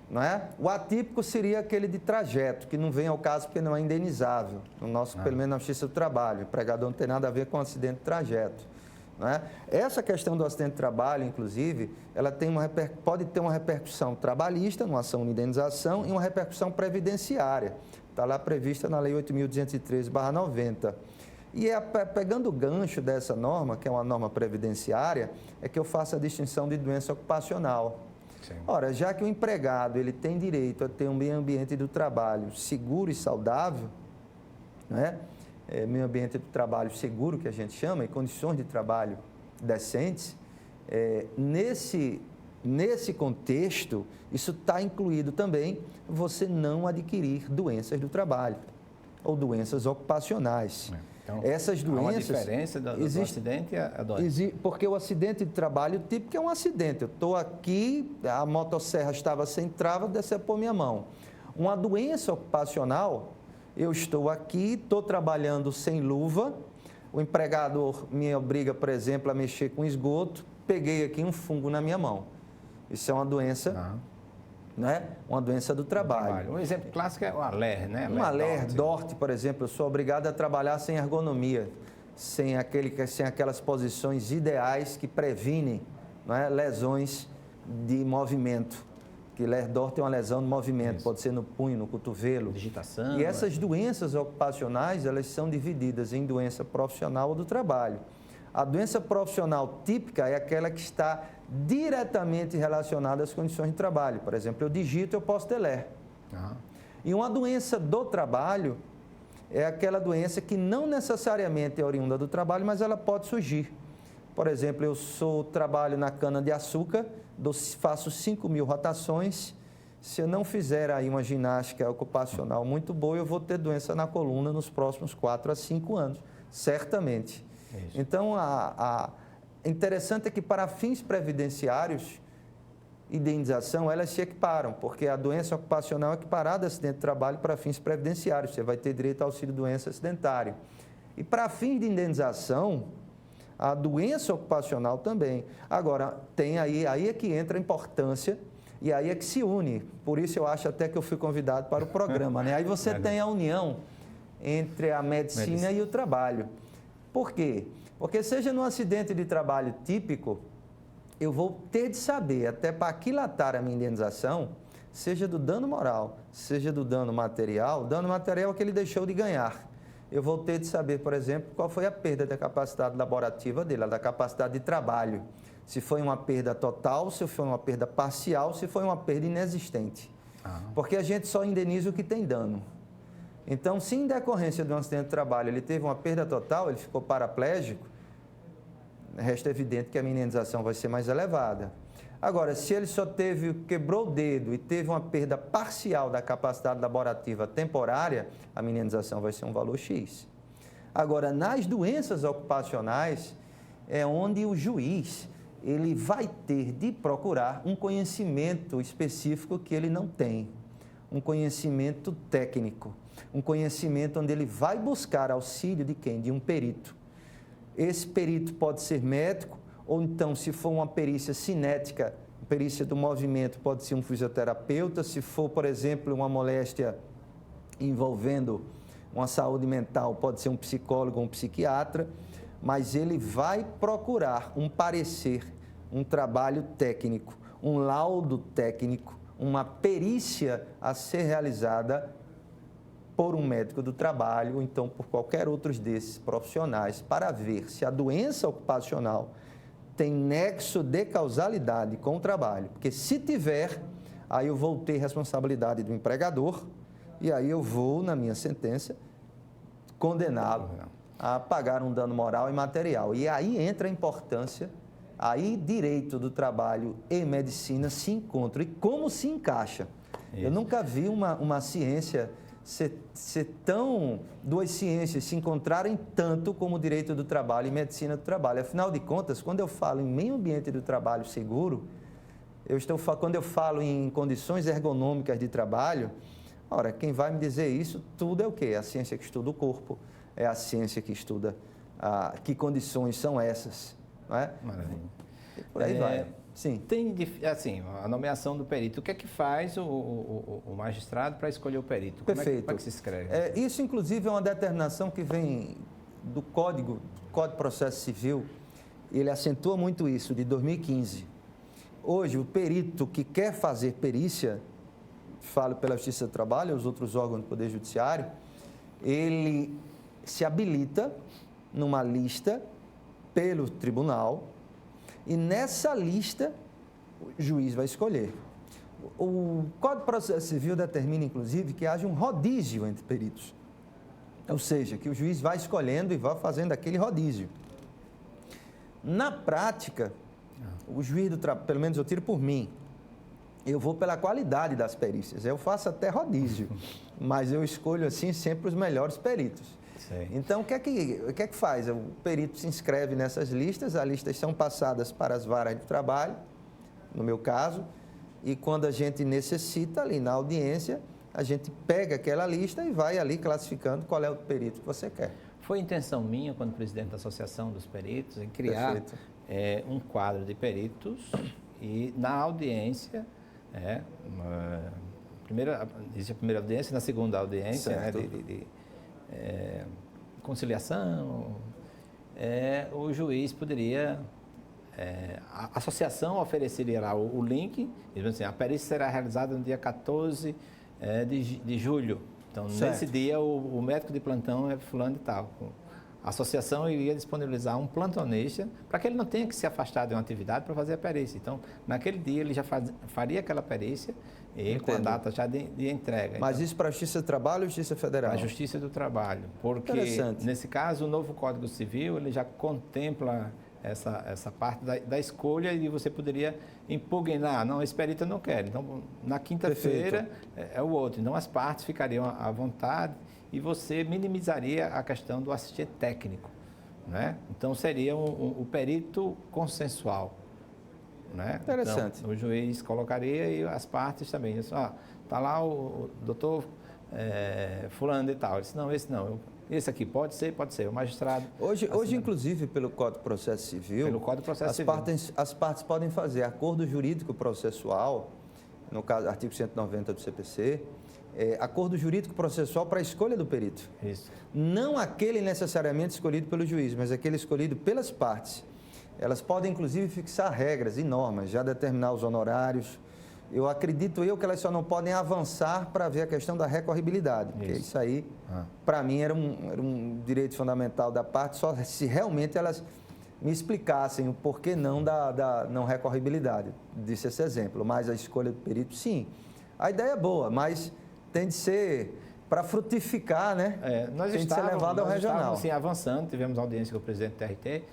B: não é? O atípico seria aquele de trajeto, que não vem ao caso porque não é indenizável, pelo menos na Justiça do Trabalho. O empregador não tem nada a ver com acidente de trajeto. Não é? Essa questão do acidente de trabalho, inclusive, ela pode ter uma repercussão trabalhista, uma ação de indenização, e uma repercussão previdenciária. Está lá prevista na Lei 8.213/90. E pegando o gancho dessa norma, que é uma norma previdenciária, é que eu faço a distinção de doença ocupacional. Ora, já que o empregado ele tem direito a ter um meio ambiente do trabalho seguro e saudável, né? meio ambiente de trabalho seguro, que a gente chama, e condições de trabalho decentes, nesse contexto, isso está incluído também você não adquirir doenças do trabalho ou doenças ocupacionais.
A: Então,
B: essas doenças... Há uma
A: diferença do acidente e a doença.
B: Porque o acidente de trabalho típico é um acidente. Eu estou aqui, a motosserra estava sem trava, decepou minha mão. Uma doença ocupacional, eu estou aqui, estou trabalhando sem luva, o empregador me obriga, por exemplo, a mexer com esgoto, peguei aqui um fungo na minha mão. Isso é uma doença, né? Uma doença do trabalho.
A: Um exemplo clássico é o ALER, né?
B: Um ALER, DORT, por exemplo, eu sou obrigado a trabalhar sem ergonomia, sem aquelas posições ideais que previnem, né, lesões de movimento. Que LER-DORT é uma lesão de movimento, pode ser no punho, no cotovelo.
A: Digitação.
B: E essas doenças ocupacionais, elas são divididas em doença profissional ou do trabalho. A doença profissional típica é aquela que está diretamente relacionada às condições de trabalho. Por exemplo, eu digito, eu posso ter LER. E uma doença do trabalho é aquela doença que não necessariamente é oriunda do trabalho, mas ela pode surgir. Por exemplo, eu trabalho na cana-de-açúcar, faço 5.000 rotações. Se eu não fizer aí uma ginástica ocupacional muito boa, eu vou ter doença na coluna nos próximos 4 a 5 anos, certamente. Isso. Então, interessante é que para fins previdenciários, indenização, elas se equiparam, porque a doença ocupacional é equiparada a acidente de trabalho para fins previdenciários. Você vai ter direito ao auxílio-doença acidentário. E para fins de indenização, a doença ocupacional também. Agora, tem aí é que entra a importância e aí é que se une. Por isso eu acho até que eu fui convidado para o programa, né? Aí você tem a união entre a medicina e o trabalho. Por quê? Porque seja num acidente de trabalho típico, eu vou ter de saber, até para aquilatar a minha indenização, seja do dano moral, seja do dano material. O dano material é que ele deixou de ganhar. Eu vou ter de saber, por exemplo, qual foi a perda da capacidade laborativa dele, da capacidade de trabalho. Se foi uma perda total, se foi uma perda parcial, se foi uma perda inexistente. Porque a gente só indeniza o que tem dano. Então, se em decorrência de um acidente de trabalho ele teve uma perda total, ele ficou paraplégico, resta evidente que a minha indenização vai ser mais elevada. Agora, se ele só quebrou o dedo e teve uma perda parcial da capacidade laborativa temporária, a minha indenização vai ser um valor X. Agora, nas doenças ocupacionais, é onde o juiz ele vai ter de procurar um conhecimento específico que ele não tem, um conhecimento técnico, um conhecimento onde ele vai buscar auxílio de quem? De um perito. Esse perito pode ser médico, ou então, se for uma perícia cinética, perícia do movimento, pode ser um fisioterapeuta. Se for, por exemplo, uma moléstia envolvendo uma saúde mental, pode ser um psicólogo ou um psiquiatra, mas ele vai procurar um parecer, um trabalho técnico, um laudo técnico, uma perícia a ser realizada por um médico do trabalho ou então por qualquer outro desses profissionais para ver se a doença ocupacional tem nexo de causalidade com o trabalho. Porque se tiver, aí eu vou ter responsabilidade do empregador e aí eu vou, na minha sentença, condená-lo a pagar um dano moral e material. E aí entra a importância, aí direito do trabalho e medicina se encontram. E como se encaixa? Isso. Eu nunca vi uma ciência ser tão... duas ciências se encontrarem tanto como o direito do trabalho e medicina do trabalho. Afinal de contas, quando eu falo em meio ambiente do trabalho seguro, quando eu falo em condições ergonômicas de trabalho, ora, quem vai me dizer isso tudo é o quê? É a ciência que estuda o corpo, é a ciência que estuda que condições são essas, não é?
A: Maravilha.
B: E por aí vai. Sim.
A: Tem, assim, a nomeação do perito. O que é que faz o magistrado para escolher o perito?
B: Perfeito.
A: Como é que se escreve?
B: Isso, inclusive, é uma determinação que vem do Código de Processo Civil. Ele acentua muito isso, de 2015. Hoje, o perito que quer fazer perícia, falo pela Justiça do Trabalho, os outros órgãos do Poder Judiciário, ele se habilita numa lista pelo tribunal e nessa lista o juiz vai escolher. O Código de Processo Civil determina, inclusive, que haja um rodízio entre peritos. Ou seja, que o juiz vai escolhendo e vai fazendo aquele rodízio. Na prática, o juiz do trabalho, pelo menos eu tiro por mim, eu vou pela qualidade das perícias. Eu faço até rodízio, mas eu escolho assim sempre os melhores peritos.
A: Sei.
B: Então, o que é que faz? O perito se inscreve nessas listas, as listas são passadas para as varas de trabalho, no meu caso, e quando a gente necessita ali na audiência, a gente pega aquela lista e vai ali classificando qual é o perito que você quer.
A: Foi intenção minha, quando presidente da Associação dos Peritos, em criar um quadro de peritos e na audiência, existe a primeira audiência, na segunda audiência, né, de conciliação, o juiz poderia, a associação ofereceria lá o link, dizendo assim, a perícia será realizada no dia 14 de julho. Então, nesse dia, o médico de plantão é fulano e tal. A associação iria disponibilizar um plantonista para que ele não tenha que se afastar de uma atividade para fazer a perícia. Então, naquele dia, ele já faria aquela perícia e com a data já de entrega.
B: Mas
A: então,
B: isso para a Justiça do Trabalho ou Justiça Federal?
A: A Justiça do Trabalho. Porque, nesse caso, o novo Código Civil ele já contempla essa parte da escolha e você poderia impugnar. Não, esse perito eu não quero. Então, na quinta-feira é o outro. Então, as partes ficariam à vontade e você minimizaria a questão do assistente técnico, né? Então, seria o perito consensual, né?
B: Interessante.
A: Então, o juiz colocaria e as partes também. Está lá o doutor fulano e tal. Ele disse, não, esse não. Esse aqui pode ser, o magistrado.
B: Hoje inclusive, pelo Código de Processo Civil, as partes podem fazer acordo jurídico processual, no caso, artigo 190 do CPC, acordo jurídico processual para a escolha do perito.
A: Isso.
B: Não aquele necessariamente escolhido pelo juiz, mas aquele escolhido pelas partes. Elas podem, inclusive, fixar regras e normas, já determinar os honorários. Eu acredito que elas só não podem avançar para ver a questão da recorribilidade, porque isso aí, para mim, era um direito fundamental da parte, só se realmente elas me explicassem o porquê não da não recorribilidade. Disse esse exemplo, mas a escolha do perito, sim. A ideia é boa, mas tem de ser para frutificar, né? Tem de ser levado ao regional.
A: Estávamos, sim, avançando, tivemos audiência com o presidente do TRT,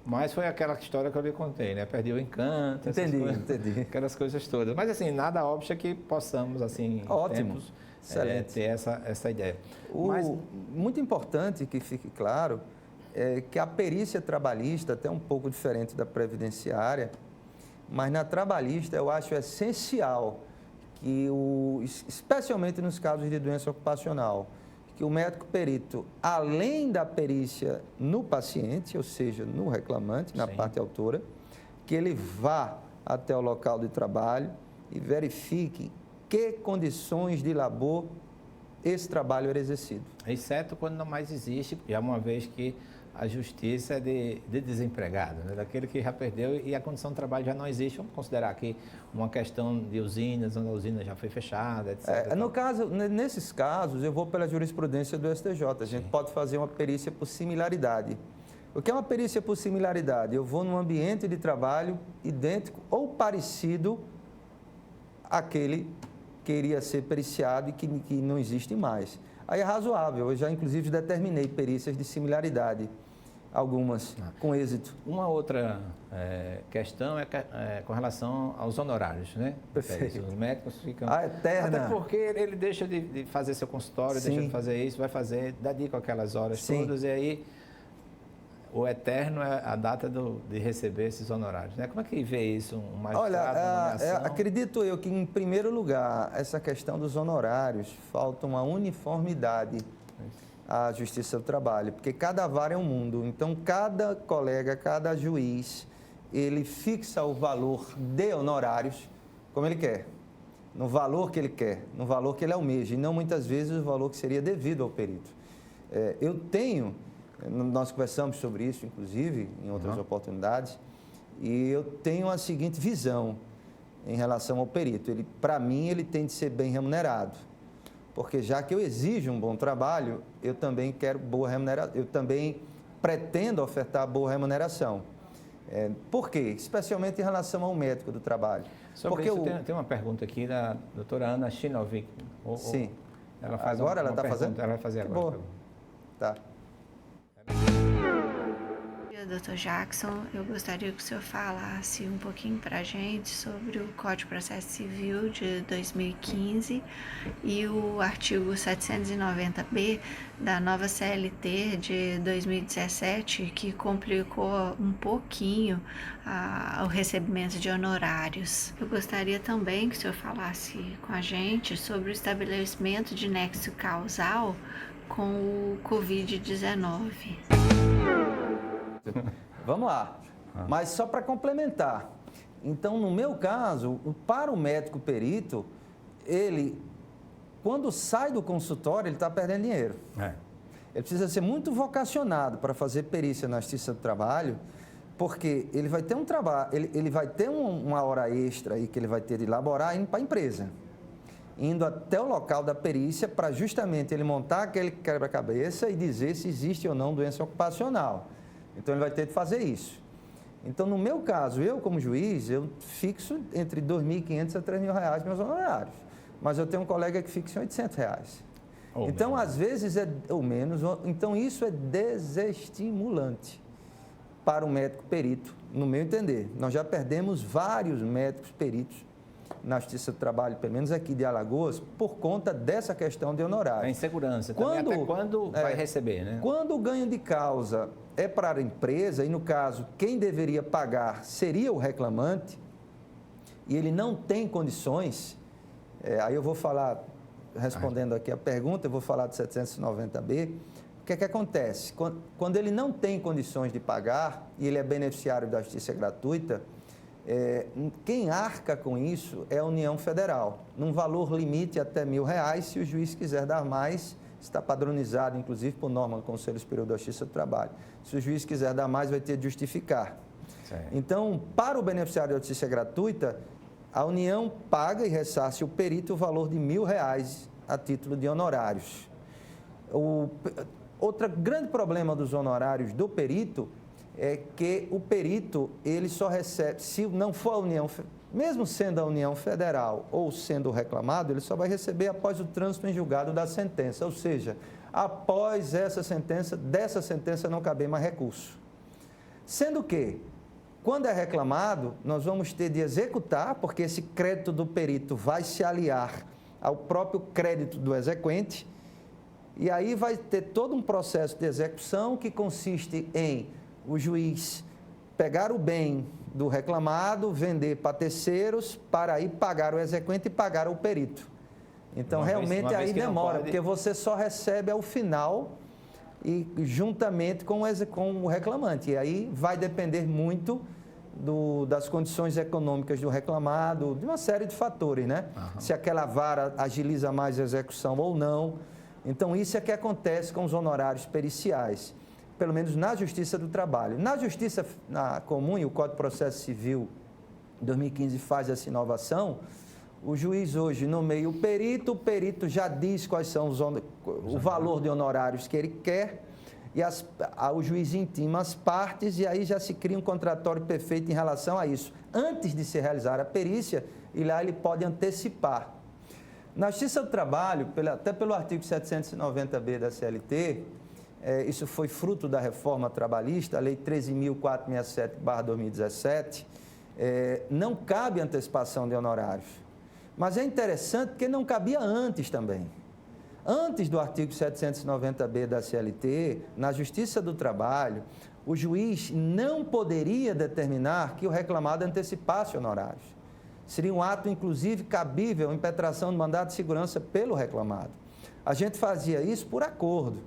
A: mas foi aquela história que eu lhe contei, né? Perdi o encanto,
B: entendi.
A: Aquelas coisas todas. Mas, assim, nada óbvio que possamos, assim,
B: ótimo, excelente,
A: ter essa ideia.
B: Mas muito importante que fique claro que a perícia trabalhista, até um pouco diferente da previdenciária, mas na trabalhista eu acho essencial que, especialmente nos casos de doença ocupacional, que o médico perito, além da perícia no paciente, ou seja, no reclamante, na parte autora, que ele vá até o local de trabalho e verifique que condições de labor esse trabalho era exercido.
A: Exceto quando não mais existe, já uma vez que a justiça é de desempregado, né? Daquele que já perdeu e a condição de trabalho já não existe. Vamos considerar aqui uma questão de usinas, onde a usina já foi fechada, etc.
B: Nesses casos, eu vou pela jurisprudência do STJ. A gente pode fazer uma perícia por similaridade. O que é uma perícia por similaridade? Eu vou num ambiente de trabalho idêntico ou parecido àquele que iria ser periciado e que não existe mais. Aí é razoável. Eu já, inclusive, determinei perícias de similaridade, algumas com êxito.
A: Uma outra questão é com relação aos honorários, né?
B: Perfeito.
A: Os médicos ficam...
B: eterna.
A: Até porque ele deixa de fazer seu consultório, deixa de fazer isso, vai fazer, dedica aquelas horas todas, e aí o eterno é a data de receber esses honorários, né? Como é que vê isso, um magistrado,
B: Olha, acredito eu que, em primeiro lugar, essa questão dos honorários, falta uma uniformidade à Justiça do Trabalho, porque cada vara é um mundo. Então, cada colega, cada juiz, ele fixa o valor de honorários como ele quer, no valor que ele quer, no valor que ele almeja, e não muitas vezes o valor que seria devido ao perito. Nós conversamos sobre isso, inclusive, em outras oportunidades, e eu tenho a seguinte visão em relação ao perito. Para mim, ele tem de ser bem remunerado, porque já que eu exijo um bom trabalho, eu também quero boa remuneração, eu também pretendo ofertar boa remuneração. Por quê? Especialmente em relação ao médico do trabalho.
A: Sobre isso, tem uma pergunta aqui da doutora Ana Chinovic.
B: Sim.
A: Ela faz
B: agora ela está fazendo?
A: Ela vai fazer agora.
B: Boa. tá?
C: Dr. Jackson, eu gostaria que o senhor falasse um pouquinho para a gente sobre o Código de Processo Civil de 2015 e o artigo 790B da nova CLT de 2017, que complicou um pouquinho o recebimento de honorários. Eu gostaria também que o senhor falasse com a gente sobre o estabelecimento de nexo causal com o Covid-19.
B: Vamos lá, mas só para complementar. Então, no meu caso, para o médico perito, ele, quando sai do consultório, ele está perdendo dinheiro. Ele precisa ser muito vocacionado para fazer perícia na Justiça do Trabalho, porque ele vai ter um trabalho, ele vai ter uma hora extra aí que ele vai ter de laborar indo para a empresa, indo até o local da perícia para justamente ele montar aquele quebra-cabeça e dizer se existe ou não doença ocupacional. Então, ele vai ter que fazer isso. Então, no meu caso, eu como juiz, eu fixo entre R$ 2.500 a R$ 3.000 meus honorários. Mas eu tenho um colega que fixa em R$ 800. Então, às vezes, ou menos. Então, isso é desestimulante para o médico perito, no meu entender. Nós já perdemos vários médicos peritos na Justiça do Trabalho, pelo menos aqui de Alagoas, por conta dessa questão de honorário.
A: A insegurança também, até quando vai receber, né?
B: Quando o ganho de causa é para a empresa, e no caso, quem deveria pagar seria o reclamante, e ele não tem condições, aí eu vou falar, respondendo aqui a pergunta, eu vou falar do 790B, o que é que acontece? Quando ele não tem condições de pagar, e ele é beneficiário da justiça gratuita, quem arca com isso é a União Federal, num valor limite até R$ 1.000, se o juiz quiser dar mais, está padronizado, inclusive, por norma do Conselho Superior da Justiça do Trabalho. Se o juiz quiser dar mais, vai ter de justificar. Certo. Então, para o beneficiário da justiça gratuita, a União paga e ressarce o perito o valor de R$ 1.000 a título de honorários. Outro grande problema dos honorários do perito é que o perito, ele só recebe, se não for a União, mesmo sendo a União Federal ou sendo reclamado, ele só vai receber após o trânsito em julgado da sentença, ou seja, após essa sentença, dessa sentença não caber mais recurso. Sendo que, quando é reclamado, nós vamos ter de executar, porque esse crédito do perito vai se aliar ao próprio crédito do exequente, e aí vai ter todo um processo de execução que consiste em o juiz pegar o bem do reclamado, vender para terceiros, para aí pagar o exequente e pagar o perito. Então, realmente, aí demora, porque você só recebe ao final e juntamente com o reclamante. E aí vai depender muito das condições econômicas do reclamado, de uma série de fatores, né? Uhum. Se aquela vara agiliza mais a execução ou não. Então, isso é que acontece com os honorários periciais, pelo menos na Justiça do Trabalho. Na Justiça Comum, e o Código de Processo Civil 2015 faz essa inovação, o juiz hoje nomeia o perito já diz quais são o valor de honorários que ele quer, e o juiz intima as partes, e aí já se cria um contratório perfeito em relação a isso. Antes de se realizar a perícia, e lá ele pode antecipar. Na Justiça do Trabalho, até pelo artigo 790B da CLT, isso foi fruto da reforma trabalhista, a Lei 13.467/2017, não cabe antecipação de honorários. Mas é interessante porque não cabia antes também. Antes do artigo 790B da CLT, na Justiça do Trabalho, o juiz não poderia determinar que o reclamado antecipasse honorários. Seria um ato, inclusive, cabível a impetração de mandado de segurança pelo reclamado. A gente fazia isso por acordo.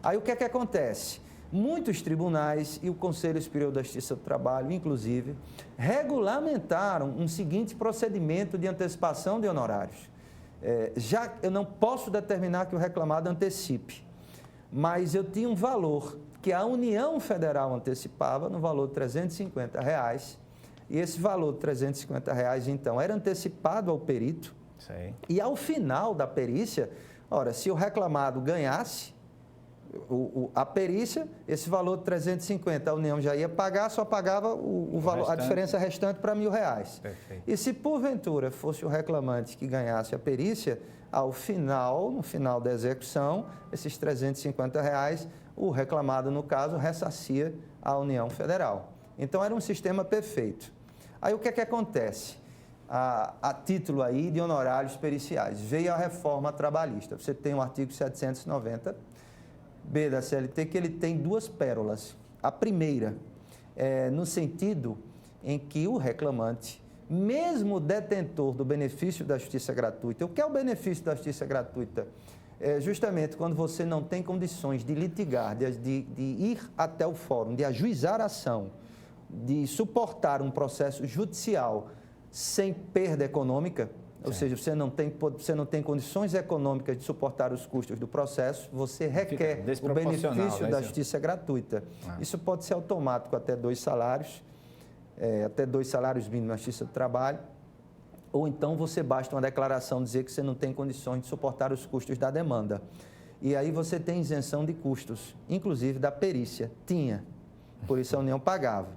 B: Aí o que é que acontece? Muitos tribunais e o Conselho Superior da Justiça do Trabalho, inclusive, regulamentaram um seguinte procedimento de antecipação de honorários. Já eu não posso determinar que o reclamado antecipe, mas eu tinha um valor que a União Federal antecipava no valor de R$ 350, e esse valor de R$ 350, então, era antecipado ao perito. Sim. E ao final da perícia, se o reclamado ganhasse a perícia, esse valor de 350 a União já ia pagar, só pagava o valor, a diferença restante para R$ 1.000. Perfeito. E se porventura fosse o reclamante que ganhasse a perícia, no final da execução, esses R$ 350, o reclamado, no caso, ressarcia a União Federal. Então, era um sistema perfeito. Aí, o que é que acontece? A título aí de honorários periciais, veio a reforma trabalhista. Você tem o artigo 790B da CLT, que ele tem duas pérolas. A primeira é no sentido em que o reclamante, mesmo detentor do benefício da justiça gratuita, o que é o benefício da justiça gratuita? É justamente quando você não tem condições de litigar, de ir até o fórum, de ajuizar a ação, de suportar um processo judicial sem perda econômica, ou seja, você não tem condições econômicas de suportar os custos do processo, você requer o benefício da justiça gratuita. Isso pode ser automático até 2 salários, até 2 salários mínimos na Justiça do Trabalho, ou então você basta uma declaração dizer que você não tem condições de suportar os custos da demanda. E aí você tem isenção de custos, inclusive da perícia. Tinha, por isso a União pagava.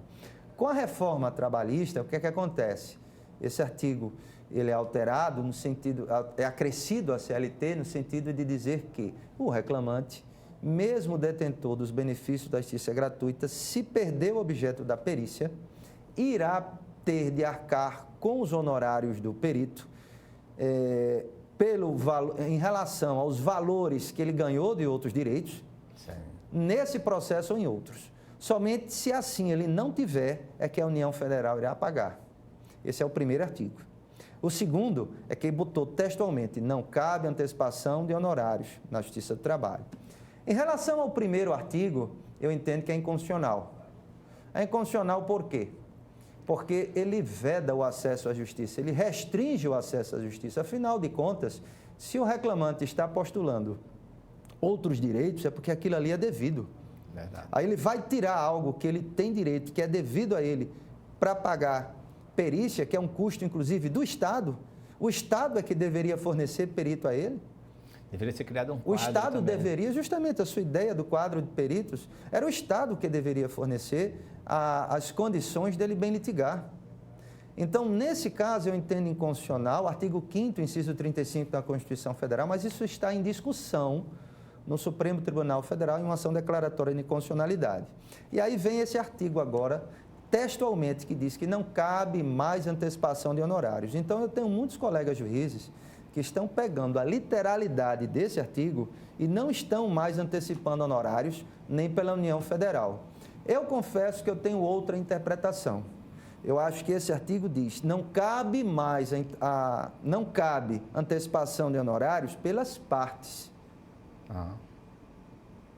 B: Com a reforma trabalhista, o que é que acontece? Esse artigo ele é alterado, no sentido, é acrescido à CLT, no sentido de dizer que o reclamante, mesmo detentor dos benefícios da justiça gratuita, se perder o objeto da perícia, irá ter de arcar com os honorários do perito em relação aos valores que ele ganhou de outros direitos, nesse processo ou em outros. Somente se assim ele não tiver, é que a União Federal irá pagar. Esse é o primeiro artigo. O segundo é que botou textualmente, não cabe antecipação de honorários na Justiça do Trabalho. Em relação ao primeiro artigo, eu entendo que é inconstitucional. É inconstitucional por quê? Porque ele veda o acesso à justiça, ele restringe o acesso à justiça. Afinal de contas, se o reclamante está postulando outros direitos, é porque aquilo ali é devido.
A: Verdade.
B: Aí ele vai tirar algo que ele tem direito, que é devido a ele, para pagar perícia, que é um custo, inclusive, do Estado. O Estado é que deveria fornecer perito a ele.
A: Deveria ser criado um quadro.
B: O Estado
A: também.
B: deveria, justamente a sua ideia do quadro de peritos, era o Estado que deveria fornecer as condições dele bem litigar. Então, nesse caso, eu entendo inconstitucional, artigo 5º, inciso 35 da Constituição Federal, mas isso está em discussão no Supremo Tribunal Federal em uma ação declaratória de inconstitucionalidade. E aí vem esse artigo agora, textualmente, que diz que não cabe mais antecipação de honorários. Então, eu tenho muitos colegas juízes que estão pegando a literalidade desse artigo e não estão mais antecipando honorários nem pela União Federal. Eu confesso que eu tenho outra interpretação. Eu acho que esse artigo diz, não cabe mais não cabe antecipação de honorários pelas partes.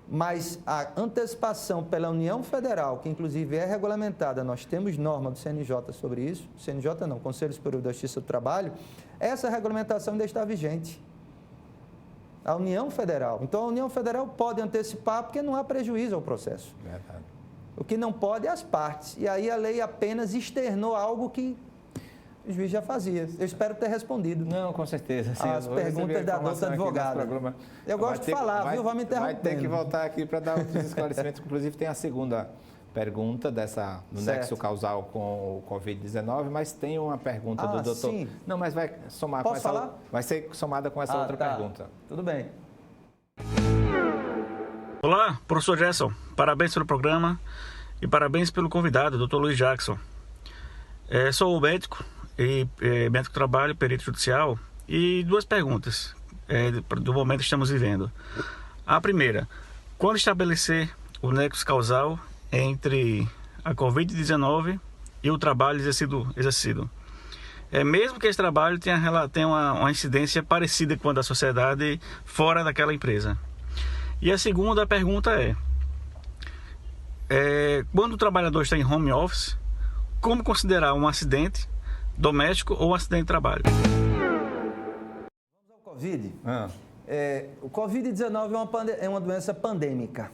B: Mas a antecipação pela União Federal, que inclusive é regulamentada, nós temos norma do CNJ sobre isso, CNJ não, Conselho Superior da Justiça do Trabalho, essa regulamentação ainda está vigente. A União Federal. Então, a União Federal pode antecipar porque não há prejuízo ao processo.
A: Verdade.
B: O que não pode é as partes. E aí a lei apenas externou algo que o juiz já fazia. Eu espero ter respondido.
A: Não, com certeza. Sim,
B: as perguntas da doutora advogada. Eu gosto de falar, viu? Vai me interrompendo.
A: Vai ter que voltar aqui para dar outros esclarecimentos. Inclusive, tem a segunda pergunta do nexo causal com o Covid-19, mas tem uma pergunta do doutor.
B: Sim.
A: Não, mas vai somar
B: Posso falar?
A: Vai ser somada com essa outra pergunta.
B: Tudo bem.
D: Olá, professor Gerson. Parabéns pelo programa e parabéns pelo convidado, doutor Luiz Jackson. Sou médico, médico do trabalho, perito judicial, e duas perguntas do momento que estamos vivendo. A primeira, quando estabelecer o nexo causal entre a Covid-19 e o trabalho exercido? Mesmo que esse trabalho tenha uma incidência parecida com a da sociedade fora daquela empresa. E a segunda pergunta quando o trabalhador está em home office, como considerar um acidente doméstico ou um acidente de trabalho?
B: Vamos ao Covid. O Covid-19 é uma doença pandêmica.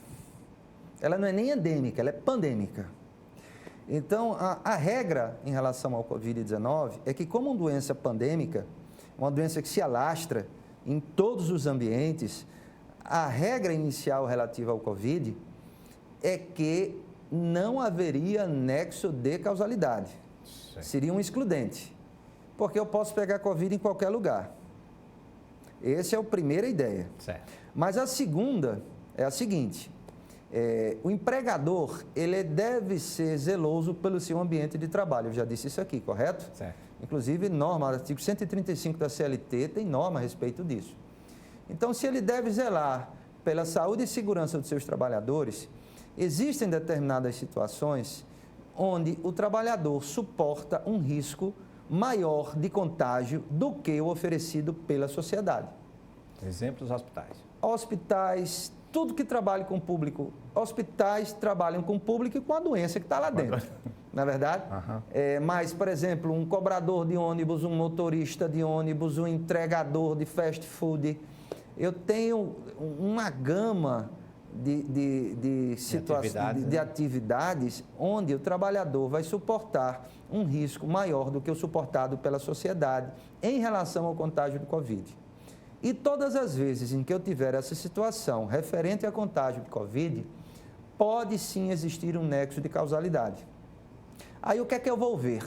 B: Ela não é nem endêmica, ela é pandêmica. Então, a regra em relação ao Covid-19 é que, como uma doença pandêmica, uma doença que se alastra em todos os ambientes, a regra inicial relativa ao Covid é que não haveria nexo de causalidade. Sim. Seria um excludente, porque eu posso pegar Covid em qualquer lugar. Essa é a primeira ideia.
A: Certo.
B: Mas a segunda é a seguinte, O empregador, ele deve ser zeloso pelo seu ambiente de trabalho. Eu já disse isso aqui, correto?
A: Certo.
B: Inclusive, norma, artigo 135 da CLT tem norma a respeito disso. Então, se ele deve zelar pela saúde e segurança dos seus trabalhadores, existem determinadas situações onde o trabalhador suporta um risco maior de contágio do que o oferecido pela sociedade.
A: Exemplos, hospitais.
B: Hospitais, tudo que trabalhe com público, hospitais trabalham com público e com a doença que está lá dentro, não é verdade?
A: Uhum.
B: Mas, por exemplo, um cobrador de ônibus, um motorista de ônibus, um entregador de fast food, eu tenho uma gama de situações, de atividades onde o trabalhador vai suportar um risco maior do que o suportado pela sociedade em relação ao contágio do Covid. E todas as vezes em que eu tiver essa situação referente a contágio de Covid, pode sim existir um nexo de causalidade. Aí o que é que eu vou ver?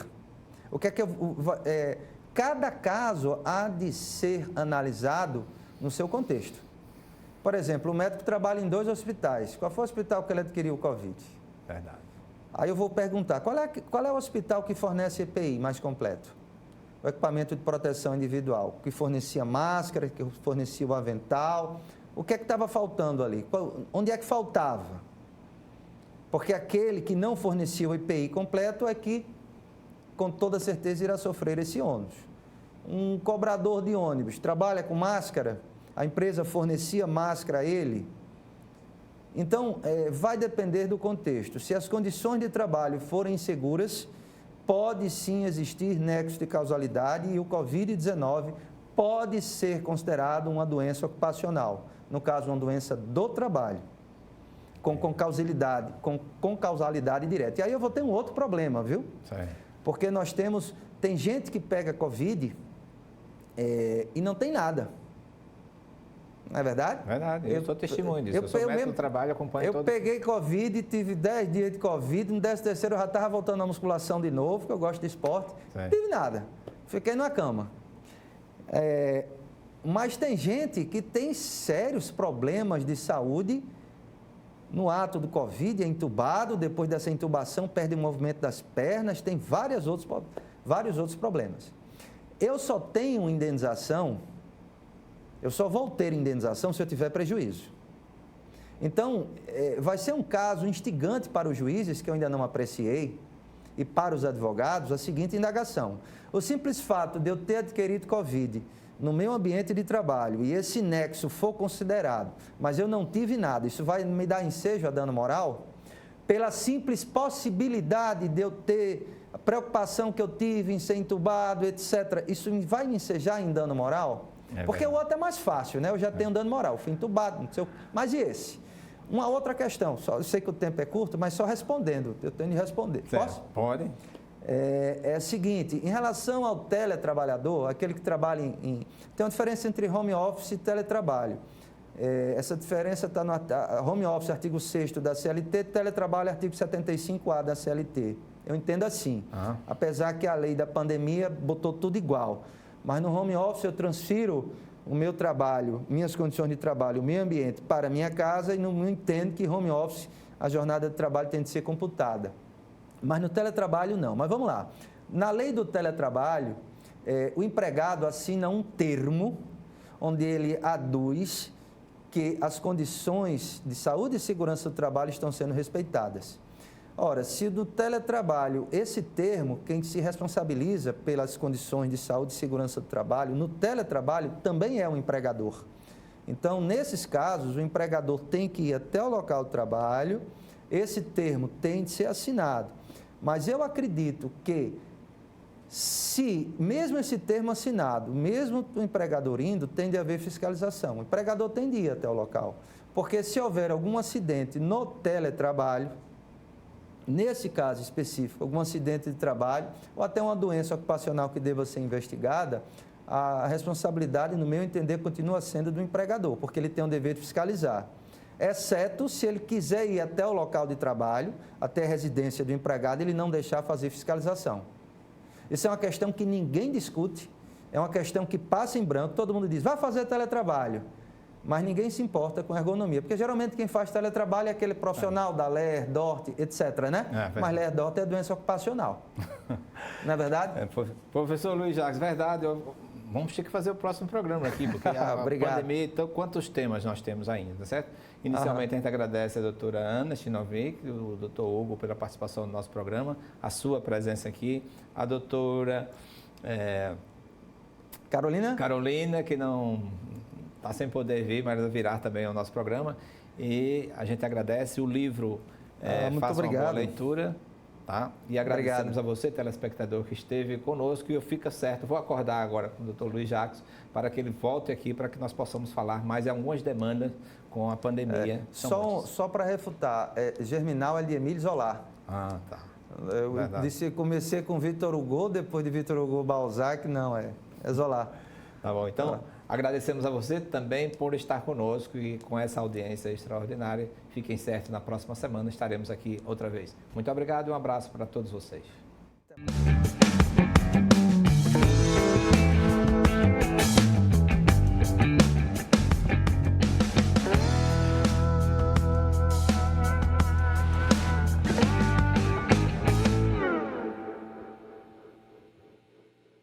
B: Cada caso há de ser analisado no seu contexto. Por exemplo, o médico trabalha em 2 hospitais. Qual foi o hospital que ele adquiriu o Covid?
A: Verdade.
B: Aí eu vou perguntar, qual é o hospital que fornece EPI mais completo? O equipamento de proteção individual, que fornecia máscara, que fornecia o avental. O que é que estava faltando ali? Onde é que faltava? Porque aquele que não fornecia o EPI completo é que, com toda certeza, irá sofrer esse ônus. Um cobrador de ônibus trabalha com máscara, a empresa fornecia máscara a ele. Então, vai depender do contexto. Se as condições de trabalho forem inseguras, pode sim existir nexo de causalidade e o Covid-19 pode ser considerado uma doença ocupacional. No caso, uma doença do trabalho, com causalidade direta. E aí eu vou ter um outro problema, viu?
A: Sim.
B: Porque tem gente que pega Covid e não tem nada. Não é verdade?
A: Verdade, eu sou testemunho disso. Eu sou médico do trabalho, acompanho todo.
B: Eu peguei Covid, tive 10 dias de Covid, no 13º eu já estava voltando à musculação de novo, porque eu gosto de esporte. Não tive nada. Fiquei na cama. Mas tem gente que tem sérios problemas de saúde no ato do Covid, é entubado, depois dessa intubação perde o movimento das pernas, tem vários outros problemas. Eu só tenho indenização, eu só vou ter indenização se eu tiver prejuízo. Então, vai ser um caso instigante para os juízes, que eu ainda não apreciei, e para os advogados, a seguinte indagação. O simples fato de eu ter adquirido Covid no meu ambiente de trabalho e esse nexo for considerado, mas eu não tive nada, isso vai me dar ensejo a dano moral? Pela simples possibilidade de eu ter a preocupação que eu tive em ser entubado, etc., isso vai me ensejar em dano moral? Porque o outro é mais fácil, né? Eu já tenho dano moral, fui entubado, não sei, mas e esse? Uma outra questão, eu sei que o tempo é curto, mas só respondendo, eu tenho de responder.
A: Certo.
B: Posso?
A: Pode.
B: É o seguinte, em relação ao teletrabalhador, aquele que trabalha tem uma diferença entre home office e teletrabalho. Essa diferença está no home office, artigo 6º da CLT, teletrabalho, artigo 75A da CLT. Eu entendo assim, apesar que a lei da pandemia botou tudo igual. Mas no home office eu transfiro o meu trabalho, minhas condições de trabalho, o meu ambiente para a minha casa e não entendo que home office, a jornada de trabalho tem de ser computada. Mas no teletrabalho não. Mas vamos lá. Na lei do teletrabalho, o empregado assina um termo onde ele aduz que as condições de saúde e segurança do trabalho estão sendo respeitadas. Ora, se do teletrabalho, esse termo, quem se responsabiliza pelas condições de saúde e segurança do trabalho, no teletrabalho também é o empregador. Então, nesses casos, o empregador tem que ir até o local do trabalho, esse termo tem de ser assinado. Mas eu acredito que, se mesmo esse termo assinado, mesmo o empregador indo, tem de haver fiscalização. O empregador tem de ir até o local. Porque se houver algum acidente no teletrabalho, nesse caso específico, algum acidente de trabalho ou até uma doença ocupacional que deva ser investigada, a responsabilidade, no meu entender, continua sendo do empregador, porque ele tem o dever de fiscalizar. Exceto se ele quiser ir até o local de trabalho, até a residência do empregado, ele não deixar fazer fiscalização. Isso é uma questão que ninguém discute, é uma questão que passa em branco, todo mundo diz, vai fazer teletrabalho. mas ninguém se importa com ergonomia, porque geralmente quem faz teletrabalho é aquele profissional da LER, DORT, etc, né? Mas LER, DORT é doença ocupacional. Não é verdade?
A: Professor Luiz Jacques, verdade, vamos ter que fazer o próximo programa aqui, porque a pandemia, então, quantos temas nós temos ainda, certo? Inicialmente, a gente agradece a doutora Ana Chinovic, o doutor Hugo pela participação no nosso programa, a sua presença aqui, a doutora Carolina, que não está sem poder vir, mas virá também ao nosso programa, e a gente agradece o livro, faça uma boa leitura. Tá? E agradecemos a você, telespectador, que esteve conosco, e eu fico certo, vou acordar agora com o Dr. Luiz Jacques para que ele volte aqui para que nós possamos falar mais de algumas demandas com a pandemia.
B: Só para refutar, Germinal é de Émile Zola.
A: Ah, tá.
B: Eu comecei com Victor Hugo, depois de Victor Hugo, Balzac, não, é Zola.
A: Tá bom, então agradecemos a você também por estar conosco e com essa audiência extraordinária. Fiquem certos, na próxima semana estaremos aqui outra vez. Muito obrigado e um abraço para todos vocês.